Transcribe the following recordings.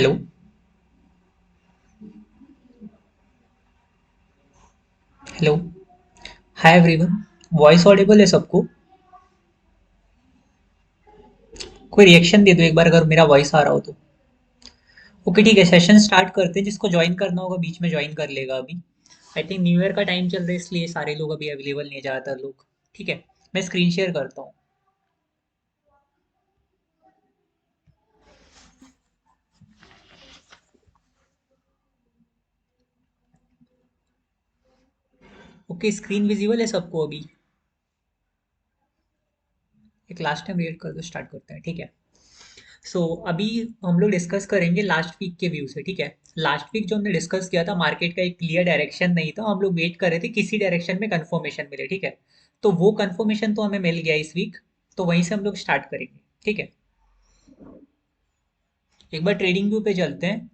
Hello. Hello. Hi everyone. Voice Audible है सबको? कोई रिएक्शन दे दो एक बार अगर मेरा वॉइस आ रहा हो तो। ओके ठीक है, सेशन स्टार्ट करते हैं। जिसको ज्वाइन करना होगा बीच में ज्वाइन कर लेगा अभी। आई थिंक न्यू ईयर का टाइम चल रहा है इसलिए सारे लोग अभी अवेलेबल नहीं है, ज़्यादातर लोग। ठीक है, मैं स्क्रीन शेयर करता हूँ। ओके, स्क्रीन विजिबल है सबको अभी? एक लास्ट टाइम वेट कर दो, स्टार्ट करते हैं। ठीक है। अभी हम लोग डिस्कस करेंगे लास्ट वीक के व्यू से। ठीक है। लास्ट वीक जो हमने डिस्कस किया था, मार्केट का एक क्लियर डायरेक्शन नहीं था, हम लोग वेट कर रहे थे किसी डायरेक्शन में कंफर्मेशन मिले। ठीक है। तो वो कंफर्मेशन तो हमें मिल गया इस वीक। तो वहीं से हम लोग स्टार्ट करेंगे। ठीक है। एक बार ट्रेडिंग व्यू पे चलते हैं।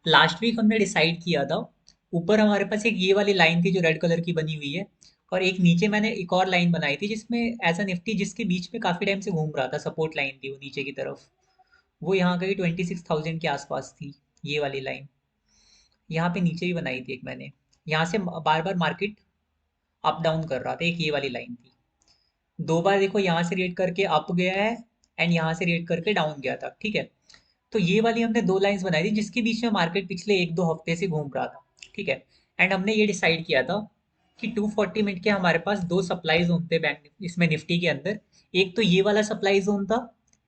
लास्ट वीक हमने डिसाइड किया था, ऊपर हमारे पास एक ये वाली लाइन थी जो रेड कलर की बनी हुई है, और एक नीचे मैंने एक और लाइन बनाई थी जिसमें एज अ निफ्टी, जिसके बीच में काफी टाइम से घूम रहा था, सपोर्ट लाइन थी वो नीचे की तरफ। वो यहाँ कहीं 26,000 के आसपास थी, ये वाली लाइन। यहाँ पे नीचे भी बनाई थी एक मैंने। यहाँ से बार बार मार्केट अप डाउन कर रहा था, एक ये वाली लाइन थी। दो बार देखो यहाँ से रेट करके अप गया है, एंड यहाँ से रेट करके डाउन गया था। ठीक है। तो ये वाली हमने दो लाइंस बनाई थी जिसके बीच में मार्केट पिछले एक दो हफ्ते से घूम रहा था। ठीक है। एंड हमने ये डिसाइड किया था कि 240 मिनट के हमारे पास दो सप्लाई जोन थे बैंक इसमें, निफ्टी के अंदर। एक तो ये वाला सप्लाई जोन था,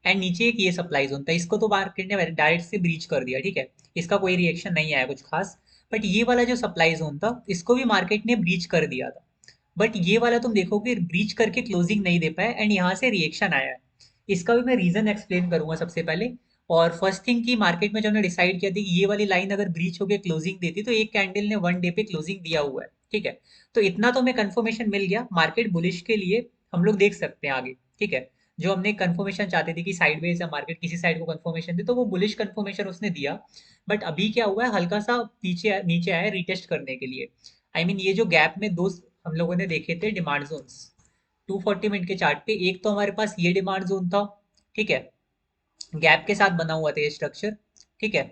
एंड नीचे एक ये सप्लाई जोन था। इसको तो मार्केट ने डायरेक्ट से ब्रीच कर दिया। ठीक है। इसका कोई रिएक्शन नहीं आया कुछ खास। बट ये वाला जो सप्लाई जोन था, इसको भी मार्केट ने ब्रीच कर दिया था। बट ये वाला तुम देखोगे ब्रीच करके क्लोजिंग नहीं दे पाया, एंड यहाँ से रिएक्शन आया है। इसका भी मैं रीजन एक्सप्लेन करूंगा सबसे पहले। और फर्स्ट थिंग की मार्केट में जो हमने डिसाइड किया था कि ये वाली लाइन अगर ब्रीच होकर क्लोजिंग देती तो एक कैंडल ने वन डे पे क्लोजिंग दिया हुआ है। ठीक है। तो इतना तो हमें कंफर्मेशन मिल गया मार्केट बुलिश के लिए। हम लोग देख सकते हैं आगे। ठीक है। जो हमने कंफर्मेशन चाहते थे कि साइडवेज या मार्केट किसी साइड को कंफर्मेशन दे, तो वो बुलिश कंफर्मेशन उसने दिया। बट अभी क्या हुआ है, हल्का सा नीचे नीचे आया रिटेस्ट करने के लिए। आई मीन ये जो गैप में दो हम लोगों ने देखे थे डिमांड जोन्स, 240 मिनट के चार्ट पे, एक तो हमारे पास ये डिमांड जोन था। ठीक है। गैप के साथ बना हुआ था ये स्ट्रक्चर। ठीक है।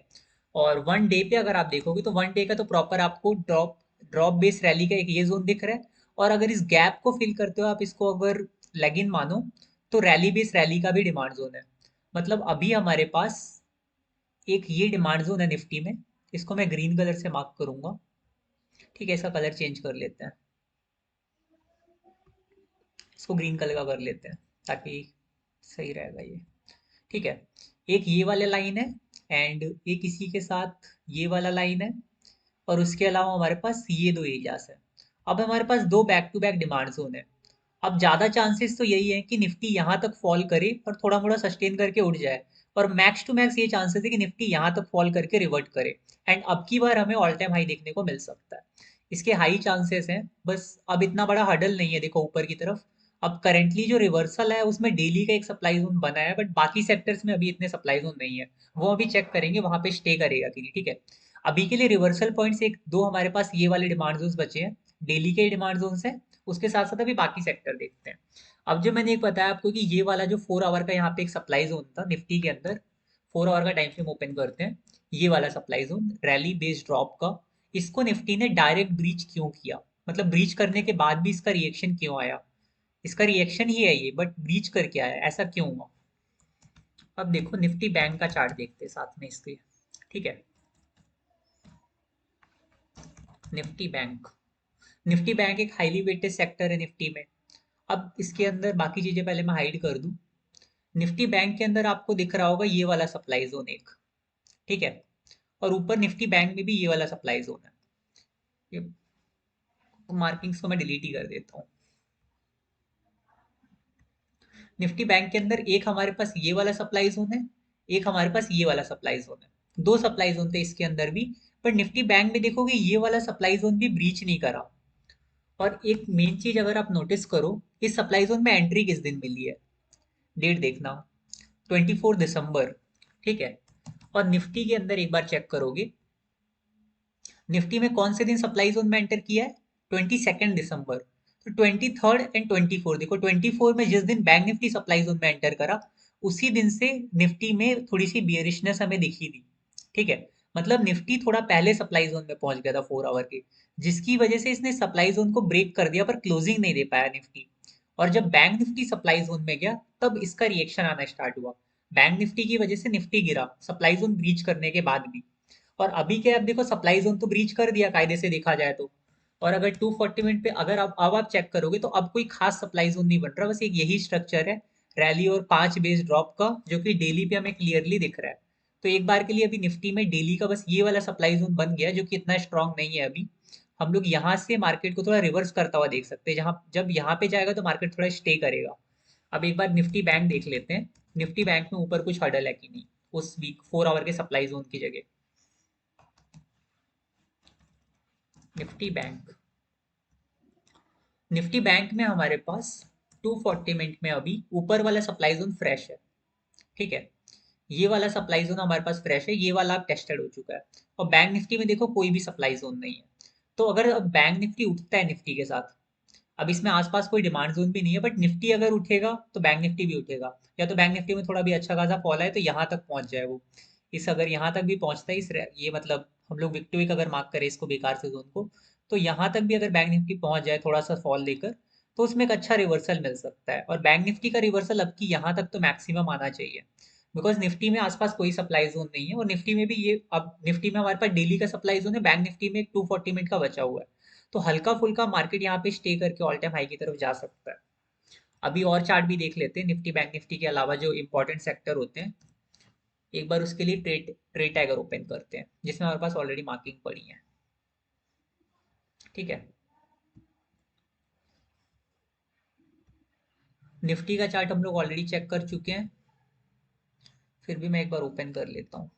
और वन डे पे अगर आप देखोगे तो वन डे का तो प्रॉपर आपको ड्रॉप ड्रॉप बेस रैली का एक ये जोन दिख रहा है। और अगर इस गैप को फिल करते हो आप, इसको अगर लेग इन मानो, तो रैली बेस रैली का भी डिमांड जोन है। मतलब अभी हमारे पास एक ये डिमांड जोन है निफ्टी में। इसको मैं ग्रीन कलर से मार्क करूंगा। ठीक है, इसका कलर चेंज कर लेते हैं। इसको ग्रीन कलर का कर लेते हैं ताकि सही रहेगा ये। ठीक है। एक ये वाला लाइन है, एंड एक इसी के साथ ये वाला लाइन है। और उसके अलावा हमारे पास ये दो एरियाज है। अब हमारे पास दो back to back demand zone है। अब ज्यादा चांसेस तो यही है कि निफ्टी यहाँ तक फॉल करे और थोड़ा मोड़ा सस्टेन करके उठ जाए। और मैक्स टू मैक्स ये चांसेस है कि निफ्टी यहाँ तक फॉल करके रिवर्ट करे, एंड अब की बार हमें ऑल टाइम हाई देखने को मिल सकता है। इसके हाई चांसेस हैं, बस अब इतना बड़ा हडल नहीं है देखो ऊपर की तरफ। अब करेंटली जो रिवर्सल है उसमें डेली का एक सप्लाई जोन बना है, बट बाकी सेक्टर्स में अभी इतने सप्लाई जोन नहीं है। वो अभी चेक करेंगे वहां पे स्टे करेगा कि नहीं। ठीक है। अभी के लिए रिवर्सल पॉइंट्स एक दो हमारे पास ये वाले डिमांड जोन्स बचे हैं, डेली के डिमांड जोन्स हैं। उसके साथ साथ अभी बाकी सेक्टर देखते हैं। अब जो मैंने एक बताया आपको कि ये वाला जो 4 आवर का यहाँ पे एक सप्लाई जोन था निफ्टी के अंदर, 4 आवर का टाइम फ्रेम ओपन करते हैं। ये वाला supply zone rally based drop का, इसको निफ्टी ने डायरेक्ट ब्रीच क्यों किया, मतलब ब्रीच करने के बाद भी इसका रिएक्शन क्यों आया। इसका रिएक्शन ही है ये, बट ब्रीच करके आया, ऐसा क्यों हुआ। अब देखो निफ्टी बैंक का चार्ट देखते हैं साथ में इसके। ठीक है। Nifty bank. निफ्टी बैंक एक हाईली वेटेड सेक्टर है निफ्टी में। अब इसके अंदर बाकी चीजें पहले मैं हाइड कर दूं। निफ्टी बैंक के अंदर आपको दिख रहा होगा ये वाला सप्लाई जोन एक। ठीक है। और ऊपर निफ्टी बैंक में भी ये वाला सप्लाई जोन है। ये मार्किंग्स को मैं डिलीट ही कर देता हूँ। निफ्टी बैंक के अंदर एक हमारे पास ये वाला सप्लाई जोन है, एक हमारे पास ये वाला सप्लाई जोन है। दो सप्लाई जोन थे इसके अंदर भी। पर निफ्टी बैंक में देखोगे ये वाला सप्लाई जोन भी ब्रीच नहीं करा। और एक मेन चीज अगर आप नोटिस करो, इस सप्लाई जोन में एंट्री किस दिन मिली है, डेट देखना, 24 दिसंबर। ठीक है। और निफ्टी के अंदर एक बार चेक करोगे, निफ्टी में कौन से दिन सप्लाई जोन में एंटर किया है, 22 दिसंबर। तो 23 एंड 24, देखो 24 में जिस दिन बैंक निफ्टी सप्लाई जोन में एंटर करा, उसी दिन से निफ्टी में थोड़ी सी बियरिशनेस हमें दिखी थी। ठीक है। मतलब निफ्टी थोड़ा पहले सप्लाई जोन में पहुंच गया था 4 आवर के, जिसकी वजह से इसने सप्लाई जोन को ब्रेक कर दिया पर क्लोजिंग नहीं दे पाया निफ्टी। और जब बैंक निफ्टी सप्लाई जोन में गया तब इसका रिएक्शन आना स्टार्ट हुआ। बैंक निफ्टी की वजह से निफ्टी गिरा सप्लाई जोन ब्रीच करने के बाद भी। और अभी क्या है, अब देखो सप्लाई जोन तो ब्रीच कर दिया कायदे से देखा जाए तो। और अगर 240 मिनट पे अगर अब आप चेक करोगे तो अब कोई खास सप्लाई जोन नहीं बन रहा, बस एक यही स्ट्रक्चर है रैली और 5 बेस ड्रॉप का, जो कि डेली पे हमें क्लियरली दिख रहा है। तो एक बार के लिए अभी निफ्टी में डेली का बस ये वाला सप्लाई जोन बन गया, जो कि इतना स्ट्रांग नहीं है अभी। हम लोग यहाँ से मार्केट को थोड़ा रिवर्स करता हुआ देख सकते हैं, जहाँ जब यहाँ पे जाएगा तो मार्केट थोड़ा स्टे करेगा। अब एक बार निफ्टी बैंक देख लेते हैं, निफ्टी बैंक में ऊपर कुछ हडल है कि नहीं उस वीक 4 आवर के सप्लाई जोन की जगह। निफ्टी बैंक, निफ्टी बैंक में हमारे पास 240 मिनट में अभी ऊपर वाला सप्लाई जोन फ्रेश है। ठीक है, ये वाला सप्लाई जोन हमारे पास फ्रेश है, ये वाला अब टेस्टेड हो चुका है। और बैंक निफ्टी में देखो कोई भी सप्लाई जोन नहीं है। तो अगर अब बैंक निफ्टी उठता है निफ्टी के साथ, अब इसमें आसपास कोई डिमांड जोन भी नहीं है, बट निफ्टी अगर उठेगा तो बैंक निफ्टी भी उठेगा। या तो बैंक निफ्टी में थोड़ा भी अच्छा खासा फॉल है तो यहाँ तक पहुंच जाए वो। इस अगर यहाँ तक भी पहुंचता है ये मतलब हम लोग विक्टोरी का अगर मार्क करें इसको बेकार से जोन को, तो यहाँ तक भी अगर बैंक निफ्टी पहुंच जाए थोड़ा सा फॉल लेकर, तो उसमें एक अच्छा रिवर्सल मिल सकता है। और बैंक निफ्टी का रिवर्सल अब की यहाँ तक तो मैक्सिमम आना चाहिए, बिकॉज निफ्टी में आसपास कोई सप्लाई जोन नहीं है। और निफ्टी में भी ये अब निफ्टी में हमारे पास डेली का सप्लाई जोन है, बैंक निफ्टी में 240 मिनट का बचा हुआ है। तो हल्का फुल्का मार्केट यहाँ पे स्टे करके ऑल टाइम हाई की तरफ जा सकता है। अभी और चार्ट भी देख लेते हैं निफ्टी बैंक निफ्टी के अलावा जो इंपॉर्टेंट सेक्टर होते हैं। एक बार उसके लिए ट्रेड ट्रेड टैगर ओपन करते हैं जिसमें हमारे पास ऑलरेडी मार्किंग पड़ी है। ठीक है, निफ्टी का चार्ट हम लोग ऑलरेडी चेक कर चुके हैं, फिर भी मैं एक बार ओपन कर लेता हूँ।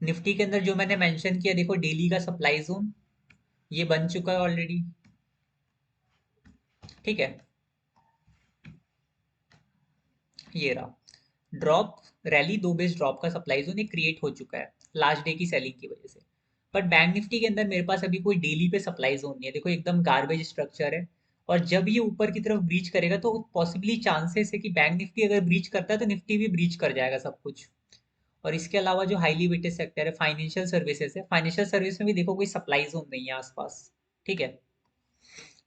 निफ्टी के अंदर जो मैंने मेंशन किया देखो, डेली का सप्लाई जोन ये बन चुका है ऑलरेडी। ठीक है, ये रहा ड्रॉप, रैली 2 बेस ड्रॉप का सप्लाई जोन एक क्रिएट हो चुका है लास्ट डे की सेलिंग की वजह से। बट बैंक निफ्टी के अंदर मेरे पास अभी कोई डेली पे सप्लाई जोन नहीं है, देखो एकदम गार्बेज स्ट्रक्चर है। और जब ये ऊपर की तरफ ब्रीच करेगा तो पॉसिबली चांसेस है कि बैंक निफ्टी अगर ब्रीच करता है तो निफ्टी भी ब्रीच कर जाएगा सब कुछ। और इसके अलावा जो हाईली वेटेड सेक्टर है फाइनेंशियल सर्विसेज है, फाइनेंशियल सर्विस में भी देखो कोई सप्लाई जोन नहीं है आसपास। ठीक है,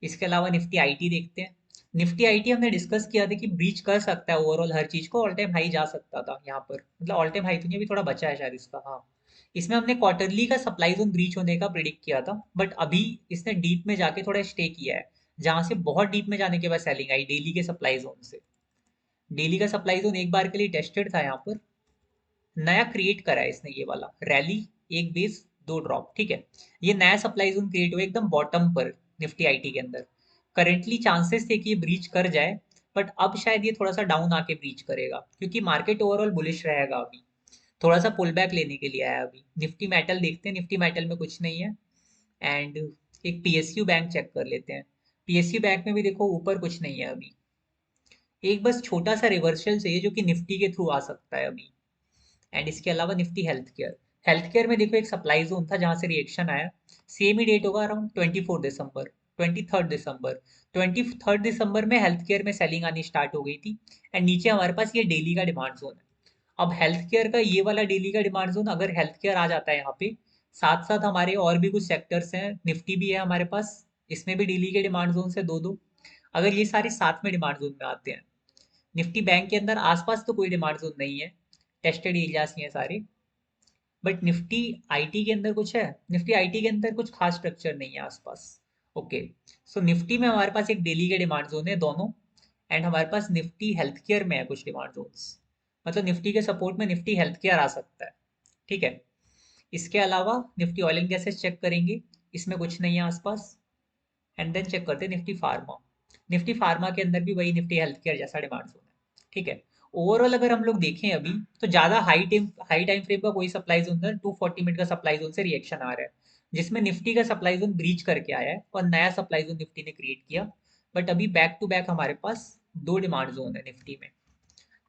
इसके अलावा निफ्टी आईटी देखते हैं। निफ्टी आईटी हमने डिस्कस किया था कि ब्रीच कर सकता है ओवरऑल हर चीज को, ऑल टाइम हाई जा सकता था यहाँ पर, मतलब ऑल टाइम हाई तो नहीं, अभी थोड़ा बचा है शायद इसका। हाँ, इसमें हमने क्वार्टरली का सप्लाई जोन ब्रीच होने का प्रिडिक्ट किया था, बट अभी इसने डीप में जाके थोड़ा स्टे किया है, जहां से बहुत डीप में जाने के बाद सेलिंग आई डेली के सप्लाई जोन से। डेली का सप्लाई जोन एक बार के लिए टेस्टेड था यहाँ पर, नया क्रिएट करा है इसने ये वाला रैली, 1 बेस 2 ड्रॉप। ठीक है, ये नया सप्लाई जोन क्रिएट हुआ एकदम बॉटम पर निफ्टी आईटी के अंदर। करेंटली चांसेस थे कि ये ब्रीच कर जाए, बट अब शायद ये थोड़ा सा डाउन आके ब्रीच करेगा क्योंकि मार्केट ओवरऑल बुलिश रहेगा अभी। थोड़ा सा पुल बैक लेने के लिए आया अभी। निफ्टी मेटल देखते हैं, निफ्टी मेटल में कुछ नहीं है। एंड एक पीएसयू बैंक चेक कर लेते हैं। पीएसयू बैंक में भी देखो ऊपर कुछ नहीं है अभी, एक बस छोटा सा रिवर्सल चाहिए जो कि निफ्टी के थ्रू आ सकता है अभी। एंड इसके अलावा Nifty health care, health care में देखो एक सप्लाई जोन था जहां से रिएक्शन आया। सेम ही डेट होगा अराउंड 24 दिसंबर, 23 दिसंबर। 23 दिसंबर में हेल्थ केयर में सेलिंग आनी स्टार्ट हो गई थी। एंड नीचे हमारे पास ये डेली का डिमांड जोन है। अब हेल्थ केयर का ये वाला डेली का डिमांड जोन, अगर हेल्थ केयर आ जाता है यहाँ पे, साथ साथ हमारे और भी कुछ सेक्टर्स हैं, निफ्टी भी है हमारे पास, इसमें भी डेली के डिमांड जोन से दो दो, अगर ये सारे साथ में डिमांड जोन में आते हैं। निफ्टी बैंक के अंदर आसपास तो कोई डिमांड जोन नहीं है, टेस्टेड एरियाज ही हैं सारे। बट निफ्टी आईटी के अंदर कुछ है, निफ्टी आईटी के अंदर कुछ खास स्ट्रक्चर नहीं है आसपास। ओके, सो निफ्टी में हमारे पास एक डेली के डिमांड जोन है दोनों। एंड हमारे पास निफ्टी हेल्थ केयर में है कुछ डिमांड जोन्स, मतलब निफ्टी के सपोर्ट में निफ्टी हेल्थ केयर आ सकता है। ठीक है, इसके अलावा Nifty oil and gases check करेंगे, इसमें कुछ नहीं है आसपास। एंड देन चेक करते हैं निफ्टी फार्मा। निफ्टी फार्मा के अंदर भी वही निफ्टी हेल्थ केयर जैसा डिमांड जोन है। ठीक है, ओवरऑल अगर हम लोग देखें अभी, तो ज्यादा हाई टाइम फ्रेम का कोई सप्लाई जोन है, 240 मिनट का सप्लाई जोन से रिएक्शन आ रहा है, जिसमें निफ्टी का सप्लाई जोन ब्रीच करके आया है और नया सप्लाई जोन निफ्टी ने क्रिएट किया। बट अभी बैक टू बैक हमारे पास दो डिमांड जोन है निफ्टी में।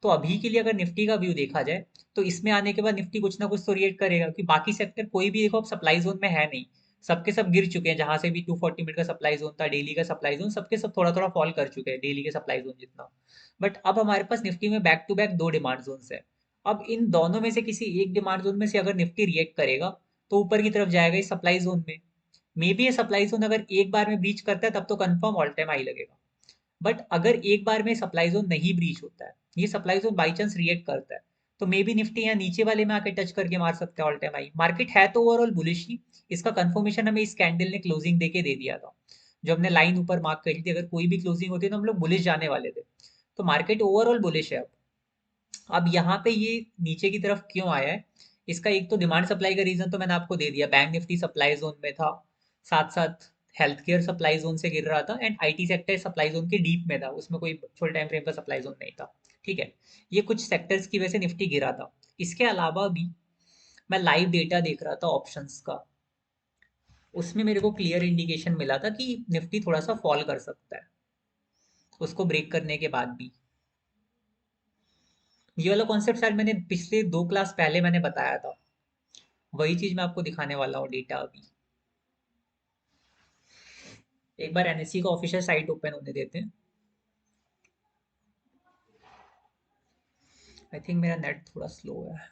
तो अभी के लिए अगर निफ्टी का व्यू देखा जाए, तो इसमें आने के बाद निफ्टी कुछ ना कुछ तो रिएक्ट करेगा, कि बाकी सेक्टर कोई भी देखो अब सप्लाई जोन में है नहीं, सबके सब गिर चुके हैं। जहां से भी 240 मिनट का सप्लाई जोन था, डेली का सप्लाई जोन, सबके सब थोड़ा थोड़ा फॉल कर चुके हैं डेली के सप्लाई जोन जितना। बट अब हमारे पास निफ्टी में बैक टू बैक दो डिमांड जोन है, अब इन दोनों में से किसी एक डिमांड जोन में से अगर निफ्टी रिएक्ट करेगा तो ऊपर की तरफ जाएगा इस सप्लाई जोन में। मे बी ये सप्लाई जोन अगर एक बार में ब्रीच करता है तब तो कंफर्म ऑल टाइम हाई लगेगा। बट अगर एक बार में सप्लाई जोन नहीं ब्रीच होता है, ये supply zone by chance react करता है, तो मे बी निफ्टी यहाँ नीचे वाले में आके टच करके मार सकता है ऑल टाइम हाई। मार्केट है तो ओवरऑल बुलिश ही। इसका कंफर्मेशन हमें इस कैंडल ने क्लोजिंग देके दे दिया था। जो हमने लाइन ऊपर मार्क करी थी, अगर कोई भी क्लोजिंग होती तो हम लोग बुलिश जाने वाले थे। तो मार्केट ओवरऑल बुलिश है अब यहाँ पे ये नीचे की तरफ क्यों आया है? इसका एक तो डिमांड सप्लाई का रीजन तो मैंने आपको दे दिया, बैंक निफ्टी सप्लाई जोन में था, साथ साथ हेल्थ केयर सप्लाई जोन से गिर रहा था, and IT sector supply zone के डीप में था, उसमें कोई छोटे टाइम फ्रेम का सप्लाई जोन नहीं था। ठीक है, ये कुछ सेक्टर्स की वजह से निफ्टी गिरा था। इसके अलावा भी मैं लाइव डेटा देख रहा था ऑप्शंस का, उसमें मेरे को क्लियर इंडिकेशन मिला था कि निफ्टी थोड़ा सा फॉल कर सकता है उसको ब्रेक करने के बाद भी। ये वाला कॉन्सेप्ट शायद मैंने पिछले 2 क्लास पहले मैंने बताया था, वही चीज मैं आपको दिखाने वाला हूँ डेटा अभी। एक बार एनएससी का ऑफिशियल साइट ओपन होने देते हैं। आई थिंक मेरा नेट थोड़ा स्लो है।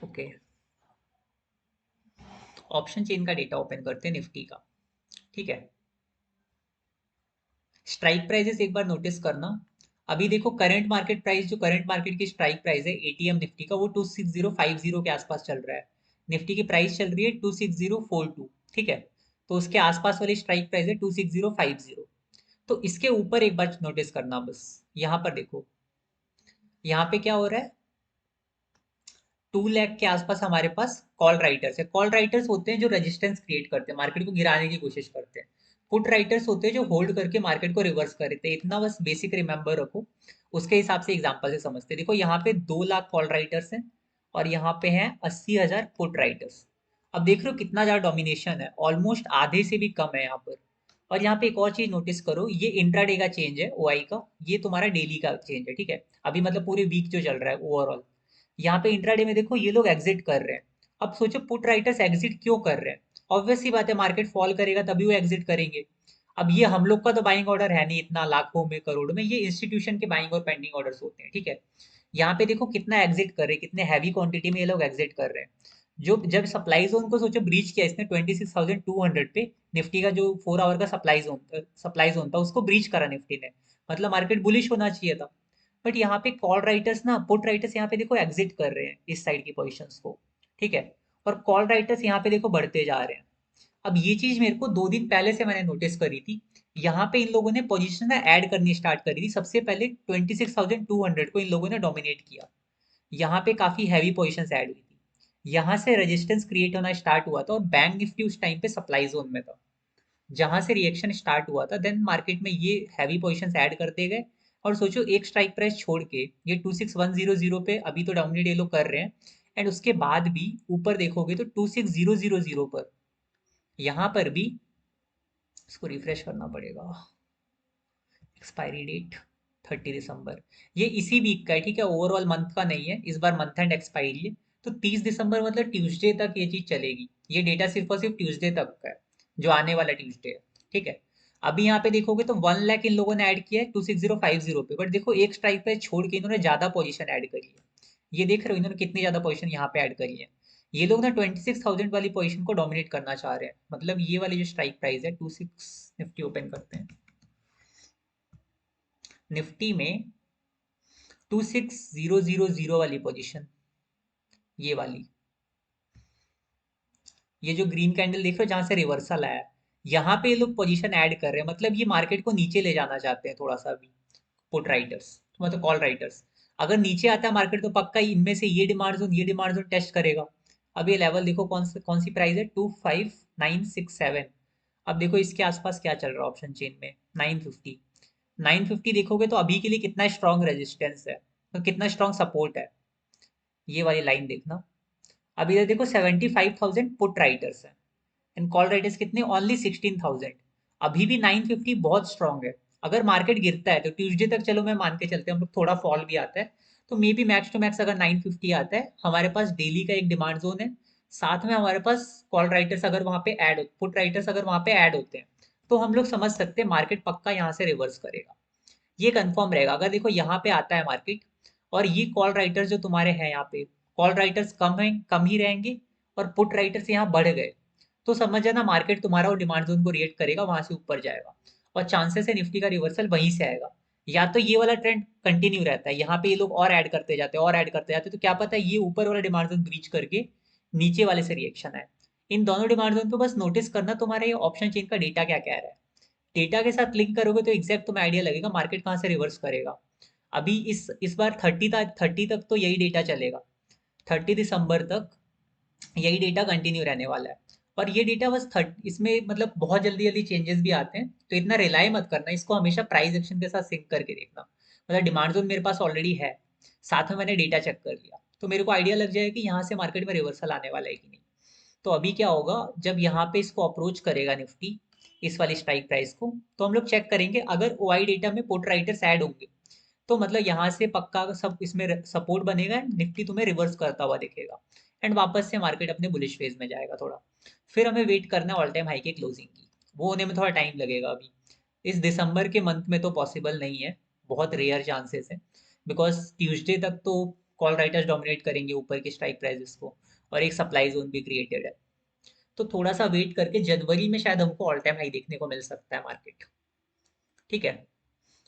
ओके, ऑप्शन चेन का डेटा ओपन करते हैं निफ्टी का। ठीक है, स्ट्राइक प्राइजेस एक बार नोटिस करना। अभी देखो करंट मार्केट प्राइस, जो करंट मार्केट की स्ट्राइक प्राइस है एटीएम निफ्टी का, वो 26050 के आसपास चल रहा है। निफ्टी की प्राइस चल रही है 26042। ठीक है, तो उसके आसपास वाली स्ट्राइक प्राइस है 26050। तो इसके ऊपर एक बार नोटिस करना बस। यहाँ पर देखो, यहाँ पे क्या हो रहा है, 2 लाख के आसपास हमारे पास कॉल राइटर्स है। कॉल राइटर्स होते हैं जो रेजिस्टेंस क्रिएट करते हैं, मार्केट को गिराने की कोशिश करते हैं। पुट राइटर्स होते हैं जो होल्ड करके मार्केट को रिवर्स करते हैं। इतना बस बेसिक रिमेंबर रखो, उसके हिसाब से एग्जांपल से समझते हैं। देखो यहाँ पे 2 लाख कॉल राइटर्स हैं और यहाँ पे हैं 80,000 पुट राइटर्स। अब देख रहे हो कितना ज्यादा डोमिनेशन है, ऑलमोस्ट आधे से भी कम है यहाँ पर। और यहाँ पे एक और चीज नोटिस करो, ये इंट्राडे का चेंज है ओआई का, ये तुम्हारा डेली का चेंज है। ठीक है, अभी मतलब पूरे वीक जो चल रहा है ओवरऑल। यहाँ पे इंट्राडे में देखो ये लोग एग्जिट कर रहे हैं। अब सोचो पुट राइटर्स एग्जिट क्यों कर रहे हैं? ऑब्वियस सी बात है, मार्केट फॉल करेगा तभी वो एग्जिट करेंगे। अब ये हम लोग का तो बाइंग ऑर्डर है नहीं इतना लाखों में करोड़ में, ये इंस्टीट्यूशन के बाइंग और पेंडिंग ऑर्डर्स होते हैं। ठीक है, यहाँ पे देखो कितना एग्जिट कर रहे हैं, कितने हैवी क्वांटिटी में ये लोग एग्जिट कर रहे हैं। जो जब सप्लाई जोन को सोचो ब्रीच किया इसने 26,200 पे, निफ्टी का जो 4 आवर का सप्लाई जोन था उसको ब्रीच करा निफ्टी ने, मतलब मार्केट बुलिश होना चाहिए था। बट यहाँ पे कॉल राइटर्स ना, पुट राइटर्स यहाँ पे देखो एग्जिट कर रहे हैं इस साइड की पोजीशंस को। ठीक है, और कॉल राइटर्स यहाँ पे देखो बढ़ते जा रहे हैं। अब ये चीज मेरे को 2 दिन पहले से मैंने नोटिस करी थी। यहाँ पे इन लोगों ने पोजीशन ना ऐड करनी स्टार्ट करी थी, सबसे पहले 26,200 को इन लोगों ने डोमिनेट किया। यहाँ पे काफी हैवी पोजीशंस ऐड हुई थी, यहाँ से रेजिस्टेंस क्रिएट होना स्टार्ट हुआ था और बैंक निफ्टी उस टाइम पे सप्लाई जोन में था। जहां से रिएक्शन स्टार्ट हुआ था देन मार्केट में ये हैवी पोजीशंस ऐड करते गए। और सोचो एक स्ट्राइक प्राइस छोड़ के ये 26100 पे अभी तो डाउनग्रेड ये लोग कर रहे हैं, एंड उसके बाद भी ऊपर देखोगे तो 26000 पर, यहाँ पर भी इसको रिफ्रेश करना पड़ेगा। एक्सपायरी डेट 30 दिसंबर, ये इसी वीक का है। ठीक है, ओवरऑल मंथ का नहीं है, इस बार मंथ एंड एक्सपायरी है। तो 30 दिसंबर मतलब ट्यूसडे तक ये चीज चलेगी। ये डेटा सिर्फ और सिर्फ ट्यूसडे तक का है, जो आने वाला ट्यूसडे है। ठीक है, अभी यहाँ पे देखोगे तो 1 लाख इन लोगों ने ऐड किया है 26050 पे, बट देखो एक स्ट्राइक प्राइस छोड़ के इन्होंने ज्यादा पोजीशन ऐड करी है। ये देख रहे हो इन्होंने कितनी ज्यादा पोजीशन यहाँ पे ऐड करी है। ये लोग ना 26,000 वाली पोजीशन को डोमिनेट करना चाह रहे हैं, मतलब ये वाली जो स्ट्राइक प्राइस है 26, निफ्टी ओपन करते हैं। निफ्टी में 26000 वाली पोजीशन, ये वाली, ये जो ग्रीन कैंडल देख रहे हो जहां से रिवर्सल आया है, यहाँ पे ये लोग पोजीशन ऐड कर रहे हैं, मतलब ये मार्केट को नीचे ले जाना चाहते हैं थोड़ा सा भी। पुट राइटर्स मतलब कॉल राइटर्स, अगर नीचे आता है मार्केट तो पक्का ही इनमें से ये डिमांड जोन टेस्ट करेगा। अब ये लेवल देखो कौन सी प्राइस है, 25967। अब देखो इसके आसपास क्या चल रहा है ऑप्शन चेन में, 950। 950 देखोगे तो अभी के लिए कितना स्ट्रॉन्ग रेजिस्टेंस है, तो कितना स्ट्रॉन्ग सपोर्ट है, ये वाली लाइन देखना। अब इधर देखो 75,000 पुट राइटर्स हैं एंड कॉल राइटर्स कितने, ओनली 16,000। अभी भी 950 बहुत स्ट्रांग है। अगर मार्केट गिरता है तो ट्यूसडे तक चलो मैं मान के चलते हैं, हम लोग थोड़ा फॉल भी आता है तो maybe max to max अगर 950 आता है, हमारे पास डेली का एक डिमांड जोन है, साथ में हमारे पास कॉल राइटर्स अगर वहां पे ऐड, पुट राइटर्स अगर वहां पे ऐड होते हैं तो हम लोग समझ सकते हैं मार्केट पक्का यहाँ से रिवर्स करेगा, ये कंफर्म रहेगा। अगर देखो यहाँ पे आता है मार्केट और ये कॉल राइटर्स जो तुम्हारे हैं यहाँ पे, कॉल राइटर्स कम है, कम ही रहेंगे, और पुट राइटर्स यहाँ बढ़ गए, तो समझ जाना मार्केट तुम्हारा वो डिमांड जोन को रिएक्ट करेगा, वहां से ऊपर जाएगा, और चांसेस है निफ्टी का रिवर्सल वहीं से आएगा। या तो ये वाला ट्रेंड कंटिन्यू रहता है, यहाँ पे ये लोग और ऐड करते जाते हैं और ऐड करते जाते हैं, तो क्या पता है ये ऊपर वाला डिमांड जोन ब्रीच करके नीचे वाले से रिएक्शन आए। इन दोनों डिमांड जोन पे बस नोटिस करना तुम्हारा ये ऑप्शन चेन का डेटा क्या कह रहा है। डेटा के साथ लिंक करोगे तो एग्जैक्ट तुम्हें आइडिया लगेगा मार्केट कहाँ से रिवर्स करेगा। अभी इस बार 30 तक तो यही डेटा चलेगा, 30 दिसंबर तक यही डेटा कंटिन्यू रहने वाला है। और ये डेटा बस इसमें मतलब बहुत जल्दी जल्दी चेंजेस भी आते हैं, तो इतना रिलाई मत करना, इसको हमेशा प्राइस एक्शन के साथ सिंक करके देखना। मतलब डिमांड जोन मेरे पास ऑलरेडी है, साथ में मैंने डेटा चेक कर लिया, तो मेरे को आइडिया लग जाएगा कि यहाँ से मार्केट में रिवर्सल आने वाला है कि नहीं। तो अभी क्या होगा, जब यहाँ पे इसको अप्रोच करेगा निफ्टी, इस वाली स्ट्राइक प्राइस को, तो हम लोग चेक करेंगे अगर ओआई डेटा में पुट राइटर्स ऐड होंगे, तो मतलब यहाँ से पक्का सब इसमें सपोर्ट बनेगा, निफ्टी तुम्हें रिवर्स करता हुआ दिखेगा, एंड वापस से मार्केट अपने बुलिश फेज में जाएगा थोड़ा। फिर हमें वेट करना है ऑल टाइम हाई के क्लोजिंग की, वो होने में थोड़ा टाइम लगेगा अभी, इस दिसंबर के मंथ में तो पॉसिबल नहीं है, बहुत रेयर चांसेस है, बिकॉज ट्यूसडे तक तो कॉल राइटर्स डोमिनेट करेंगे ऊपर की स्ट्राइक प्राइसेस को, और एक सप्लाई जोन भी क्रिएटेड है। तो थोड़ा सा वेट करके जनवरी में शायद हमको ऑल टाइम हाई देखने को मिल सकता है मार्केट। ठीक है,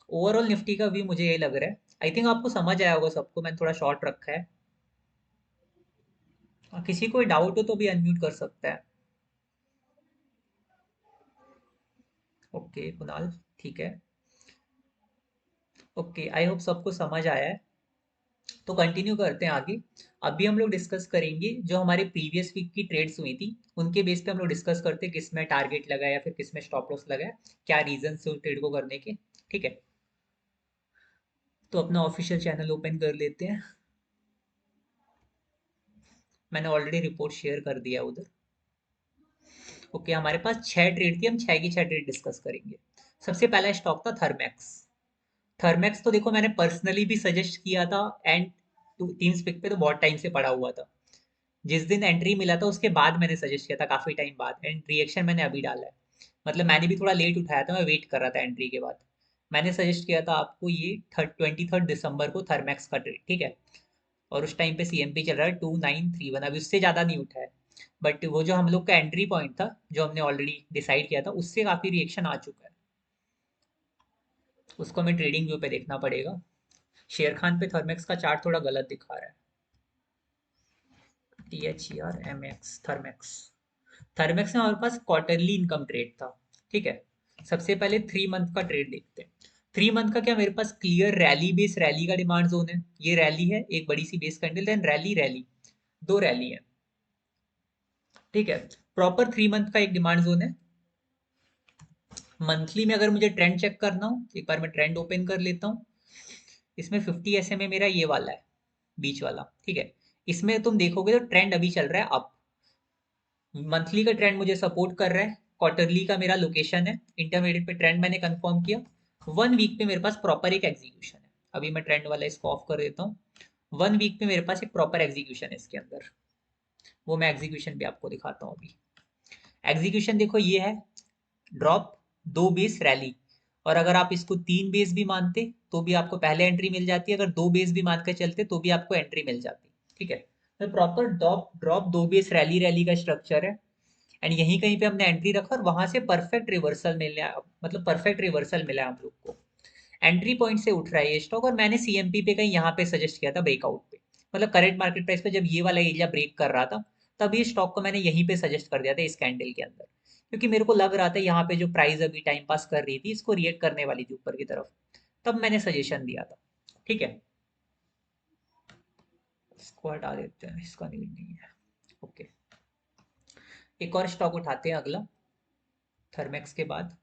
ओवरऑल निफ्टी का भी मुझे यही लग रहा है। आई थिंक आपको समझ आया होगा सबको, मैंने थोड़ा शॉर्ट रखा है। किसी को डाउट हो तो भी अनम्यूट कर सकता है। ओके कुणाल, ठीक है। ओके, आई होप सबको समझ आया है। तो कंटिन्यू करते हैं आगे। अभी हम लोग डिस्कस करेंगे जो हमारे प्रीवियस वीक की ट्रेड्स हुई थी, उनके बेस पे हम लोग डिस्कस करते हैं किस में टारगेट लगा या फिर किस में स्टॉप लॉस लगा है, क्या रीजन से उस ट्रेड को करने के। ठीक है, तो अपना ऑफिशियल चैनल ओपन कर लेते हैं। मैंने ऑलरेडी रिपोर्ट शेयर कर दिया उधर। ओके, हमारे पास 6 ट्रेड थी, हम 6 की 6 ट्रेड डिस्कस करेंगे। सबसे पहला स्टॉक था थर्मैक्स। थर्मैक्स तो देखो मैंने पर्सनली भी सजेस्ट किया था, एंड टीम स्पिक पे तो बहुत टाइम से पड़ा हुआ था। जिस दिन एंट्री मिला था उसके बाद मैंने सजेस्ट किया था, काफी टाइम बाद, एंड रिएक्शन मैंने अभी डाला है। मतलब मैंने भी थोड़ा लेट उठाया था, मैं वेट कर रहा था एंट्री के बाद। मैंने सजेस्ट किया था आपको ये 23 दिसंबर को थर्मैक्स का ट्रेड, ठीक है। और उस टाइम पे सीएमपी चल रहा है 2931, अभी उससे ज़्यादा नहीं उठा है। बट वो जो हम लोग का एंट्री पॉइंट था, जो हमने ऑलरेडी डिसाइड किया था, उससे काफ़ी रिएक्शन आ चुका है। उसको हमें ट्रेडिंग व्यू पे देखना पड़ेगा। शेयर खान पे थर्मेक्स का चार्ट थोड़ा गलत दिखा रहा है। THERMX Thermax. थर्मेक्स में हमारे पास क्वार्टरली इनकम ट्रेड था, ठीक है। सबसे पहले 3 मंथ का ट्रेड देखते हैं। 3 मंथ का क्या, मेरे पास क्लियर रैली बेस रैली का डिमांड जोन है। ये रैली है, एक बड़ी सी base candle, then rally rally, दो रैली है, ठीक है। प्रॉपर 3 मंथ का एक डिमांड जोन है। मंथली में अगर मुझे ट्रेंड चेक करना हो, एक बार मैं ट्रेंड ओपन कर लेता हूँ। इसमें 50 SMA मेरा ये वाला है, बीच वाला, ठीक है। इसमें तुम देखोगे तो ट्रेंड अभी चल रहा है अप। मंथली का ट्रेंड मुझे सपोर्ट कर रहा है, क्वार्टरली का मेरा लोकेशन है, इंटरमीडिएट पे ट्रेंड मैंने कंफर्म किया। 1 वीक पे मेरे पास प्रॉपर एक एग्जीक्यूशन है। अभी मैं ट्रेंड वाला इसको ऑफ कर देता हूँ। 1 वीक पे मेरे पास एक प्रॉपर एग्जीक्यूशन है इसके अंदर। वो मैं एग्जीक्यूशन भी आपको दिखाता हूँ अभी। एग्जीक्यूशन देखो ये है, ड्रॉप, 2 बेस रैली, और अगर आप इसको 3 बेस भी मानते तो भी आपको पहले एंट्री मिल जाती है, अगर 2 बेस भी मान कर चलते तो भी आपको एंट्री मिल जाती, ठीक है। तो proper drop drop 2 base rally rally का स्ट्रक्चर है, एंड यहीं कहीं पे हमने एंट्री रखा और वहां से परफेक्ट रिवर्सल मिला, मतलब परफेक्ट रिवर्सल मिला हम लोग को। एंट्री पॉइंट से उठ रहा है ये स्टॉक, और मैंने सीएमपी पे कहीं यहाँ पे सजेस्ट किया था ब्रेकआउट पे, मतलब करेंट मार्केट प्राइस पे जब ये वाला एरिया ब्रेक कर रहा था, तब ये स्टॉक को मैंने यहीं पे सजेस्ट कर दिया था इस कैंडल के अंदर, क्योंकि मेरे को लग रहा था यहाँ पे जो प्राइस अभी टाइम पास कर रही थी इसको रिएक्ट करने वाली थी ऊपर की तरफ, तब मैंने सजेशन दिया था, ठीक है। इसको हटा देते हैं, इसका नीड नहीं है। ओके, एक और स्टॉक उठाते हैं अगला, थर्मेक्स के बाद।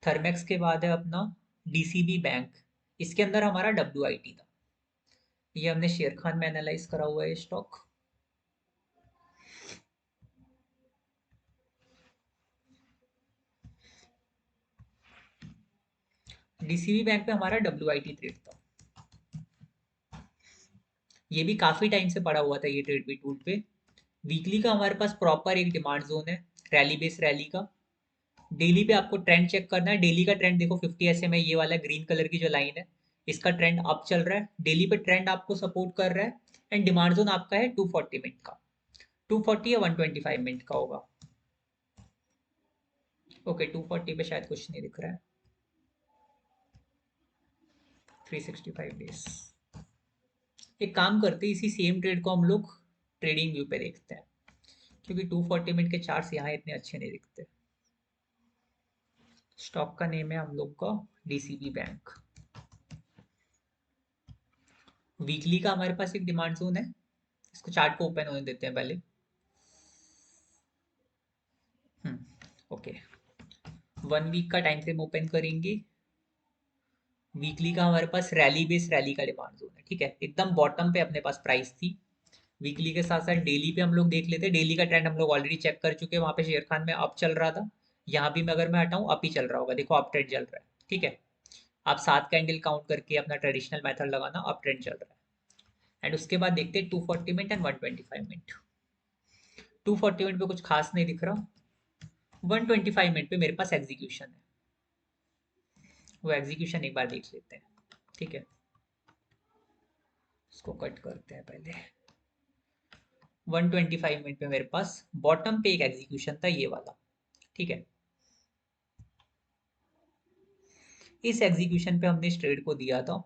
थर्मेक्स के बाद है अपना डीसीबी बैंक। इसके अंदर हमारा WIT था, ये हमने शेर खान में एनालाइज करा हुआ है स्टॉक। डीसीबी बैंक पे हमारा WIT ट्रेड था, ये भी काफी टाइम से पड़ा हुआ था ये ट्रेड भी टूट पे। वीकली का हमारे पास प्रॉपर एक डिमांड जोन है, रैली बेस रैली का, डेली पे आपको ट्रेंड चेक करना है। डेली का ट्रेंड देखो 50 SMA, ये वाला ग्रीन कलर की जो लाइन है, इसका ट्रेंड अप चल रहा है। डेली पे ट्रेंड आपको सपोर्ट कर रहा है। एंड डिमांड जोन आपका है 240 मिनट का। 240 या 125 मिनट का होगा। ओके, 240 पे शायद कुछ नहीं दिख रहा है। 365 डेज। एक काम करते हैं, इसी सेम ट्रेड को हम लोग ट्रेडिंग व्यू पे देखते हैं, क्योंकि 240 मिनट के चार्ट्स यहाँ इतने अच्छे नहीं दिखते। स्टॉक का नेम है हम लोग का DCB बैंक। वीकली का हमारे पास एक डिमांड जोन है। इसको चार्ट को ओपन होने देते हैं पहले। ओके, 1 वीक का टाइम फ्रेम ओपन करेंगे। वीकली का हमारे पास रैली बेस रैली का डिमांड जोन है, ठीक है। एकदम बॉटम पे अपने पास प्राइस थी। वीकली के साथ साथ डेली पे हम लोग देख लेते हैं। डेली का ट्रेंड हम लोग ऑलरेडी चेक कर चुके हैं, वहां पे शेर खान में अप चल रहा था। यहाँ भी मैं अगर मैं हटाऊं अप ही चल रहा होगा, देखो अप ट्रेंड चल रहा है, ठीक है। आप 7 कैंडल काउंट करके अपना ट्रेडिशनल मेथड लगाना, अप ट्रेंड चल रहा है। एंड उसके बाद देखते हैं 240 मिनट एंड 125 मिनट। 240 मिनट पे कुछ खास नहीं दिख रहा। 125 मिनट पे मेरे पास एग्जीक्यूशन है, वो एग्जीक्यूशन एक बार देख लेते हैं, ठीक है। इसको कट करते हैं पहले। 125 मिनट पे मेरे पास बॉटम पे एक एग्जीक्यूशन था, ये वाला, ठीक है। इस एग्जीक्यूशन पे हमने इस ट्रेड को दिया था,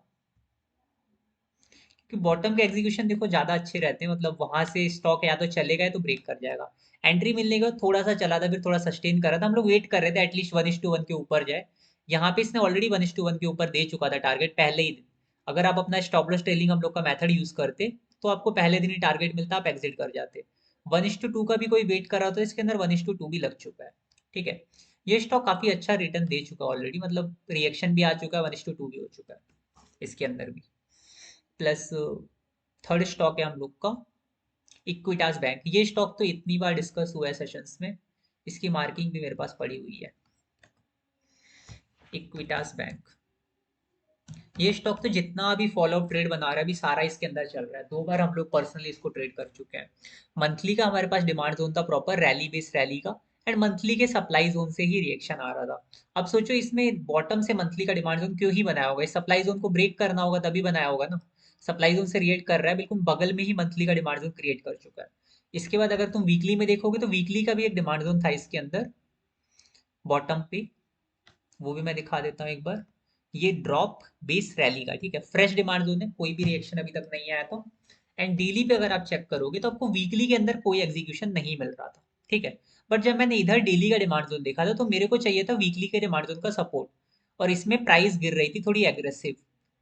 कि बॉटम के एग्जीक्यूशन देखो ज्यादा अच्छे रहते हैं, मतलब वहां से स्टॉक या तो चलेगा या तो ब्रेक कर जाएगा। एंट्री मिलने के बाद थोड़ा सा चला था, फिर थोड़ा सस्टेन कर रहा था, हम लोग वेट कर रहे थे एटलीस्ट 1:1 के ऊपर जाए। यहाँ पे इसने ऑलरेडी 1:1 के ऊपर दे चुका था टारगेट पहले ही दिन। अगर आप अपना स्टॉप लॉस ट्रेलिंग हम लोग का मेथड यूज करते तो आपको पहले दिन ही टारगेट मिलता, आप एग्जिट कर जाते। 1:2 का भी कोई वेट कर रहा था, इसके अंदर 1:2 भी लग चुका है, ठीक है। ये स्टॉक काफी अच्छा रिटर्न दे चुका है ऑलरेडी, मतलब रिएक्शन भी आ चुका है, 1:2 भी हो चुका है इसके अंदर भी। प्लस थर्ड स्टॉक है हम लोग का इक्विटास बैंक। ये स्टॉक तो इतनी बार डिस्कस हुआ है सेशंस में, इसकी मार्किंग भी मेरे पास पड़ी हुई है। इक्विटास बैंक, ये स्टॉक तो जितना अभी फॉलो ट्रेड बना रहा है अभी सारा इसके अंदर चल रहा है। 2 बार हम लोग पर्सनली इसको ट्रेड कर चुके हैं। मंथली का हमारे पास डिमांड जोन था प्रॉपर रैली बेस रैली का। एंड मंथली के सप्लाई जोन से ही रिएक्शन आ रहा था। अब सोचो इसमें बॉटम से मंथली का डिमांड जोन क्यों ही बनाया होगा, इस सप्लाई जोन को ब्रेक करना होगा तभी बनाया होगा ना। सप्लाई जोन से रिएक्ट कर रहा है, बिल्कुल बगल में ही मंथली का डिमांड जोन क्रिएट कर चुका है। इसके बाद अगर तुम वीकली में देखोगे तो वीकली का भी एक डिमांड जोन था इसके अंदर बॉटम पे, वो भी मैं दिखा देता हूँ एक बार। ये ड्रॉप बेस रैली का, ठीक है, फ्रेश डिमांड जोन है, कोई भी रिएक्शन अभी तक नहीं आया था। एंड डेली पे अगर आप चेक करोगे तो आपको वीकली के अंदर कोई एग्जीक्यूशन नहीं मिल रहा था, ठीक है। बट जब मैंने इधर डेली का डिमांड जोन देखा था तो मेरे को चाहिए था वीकली के डिमांड जोन का सपोर्ट, और इसमें प्राइस गिर रही थी थोड़ी एग्रेसिव।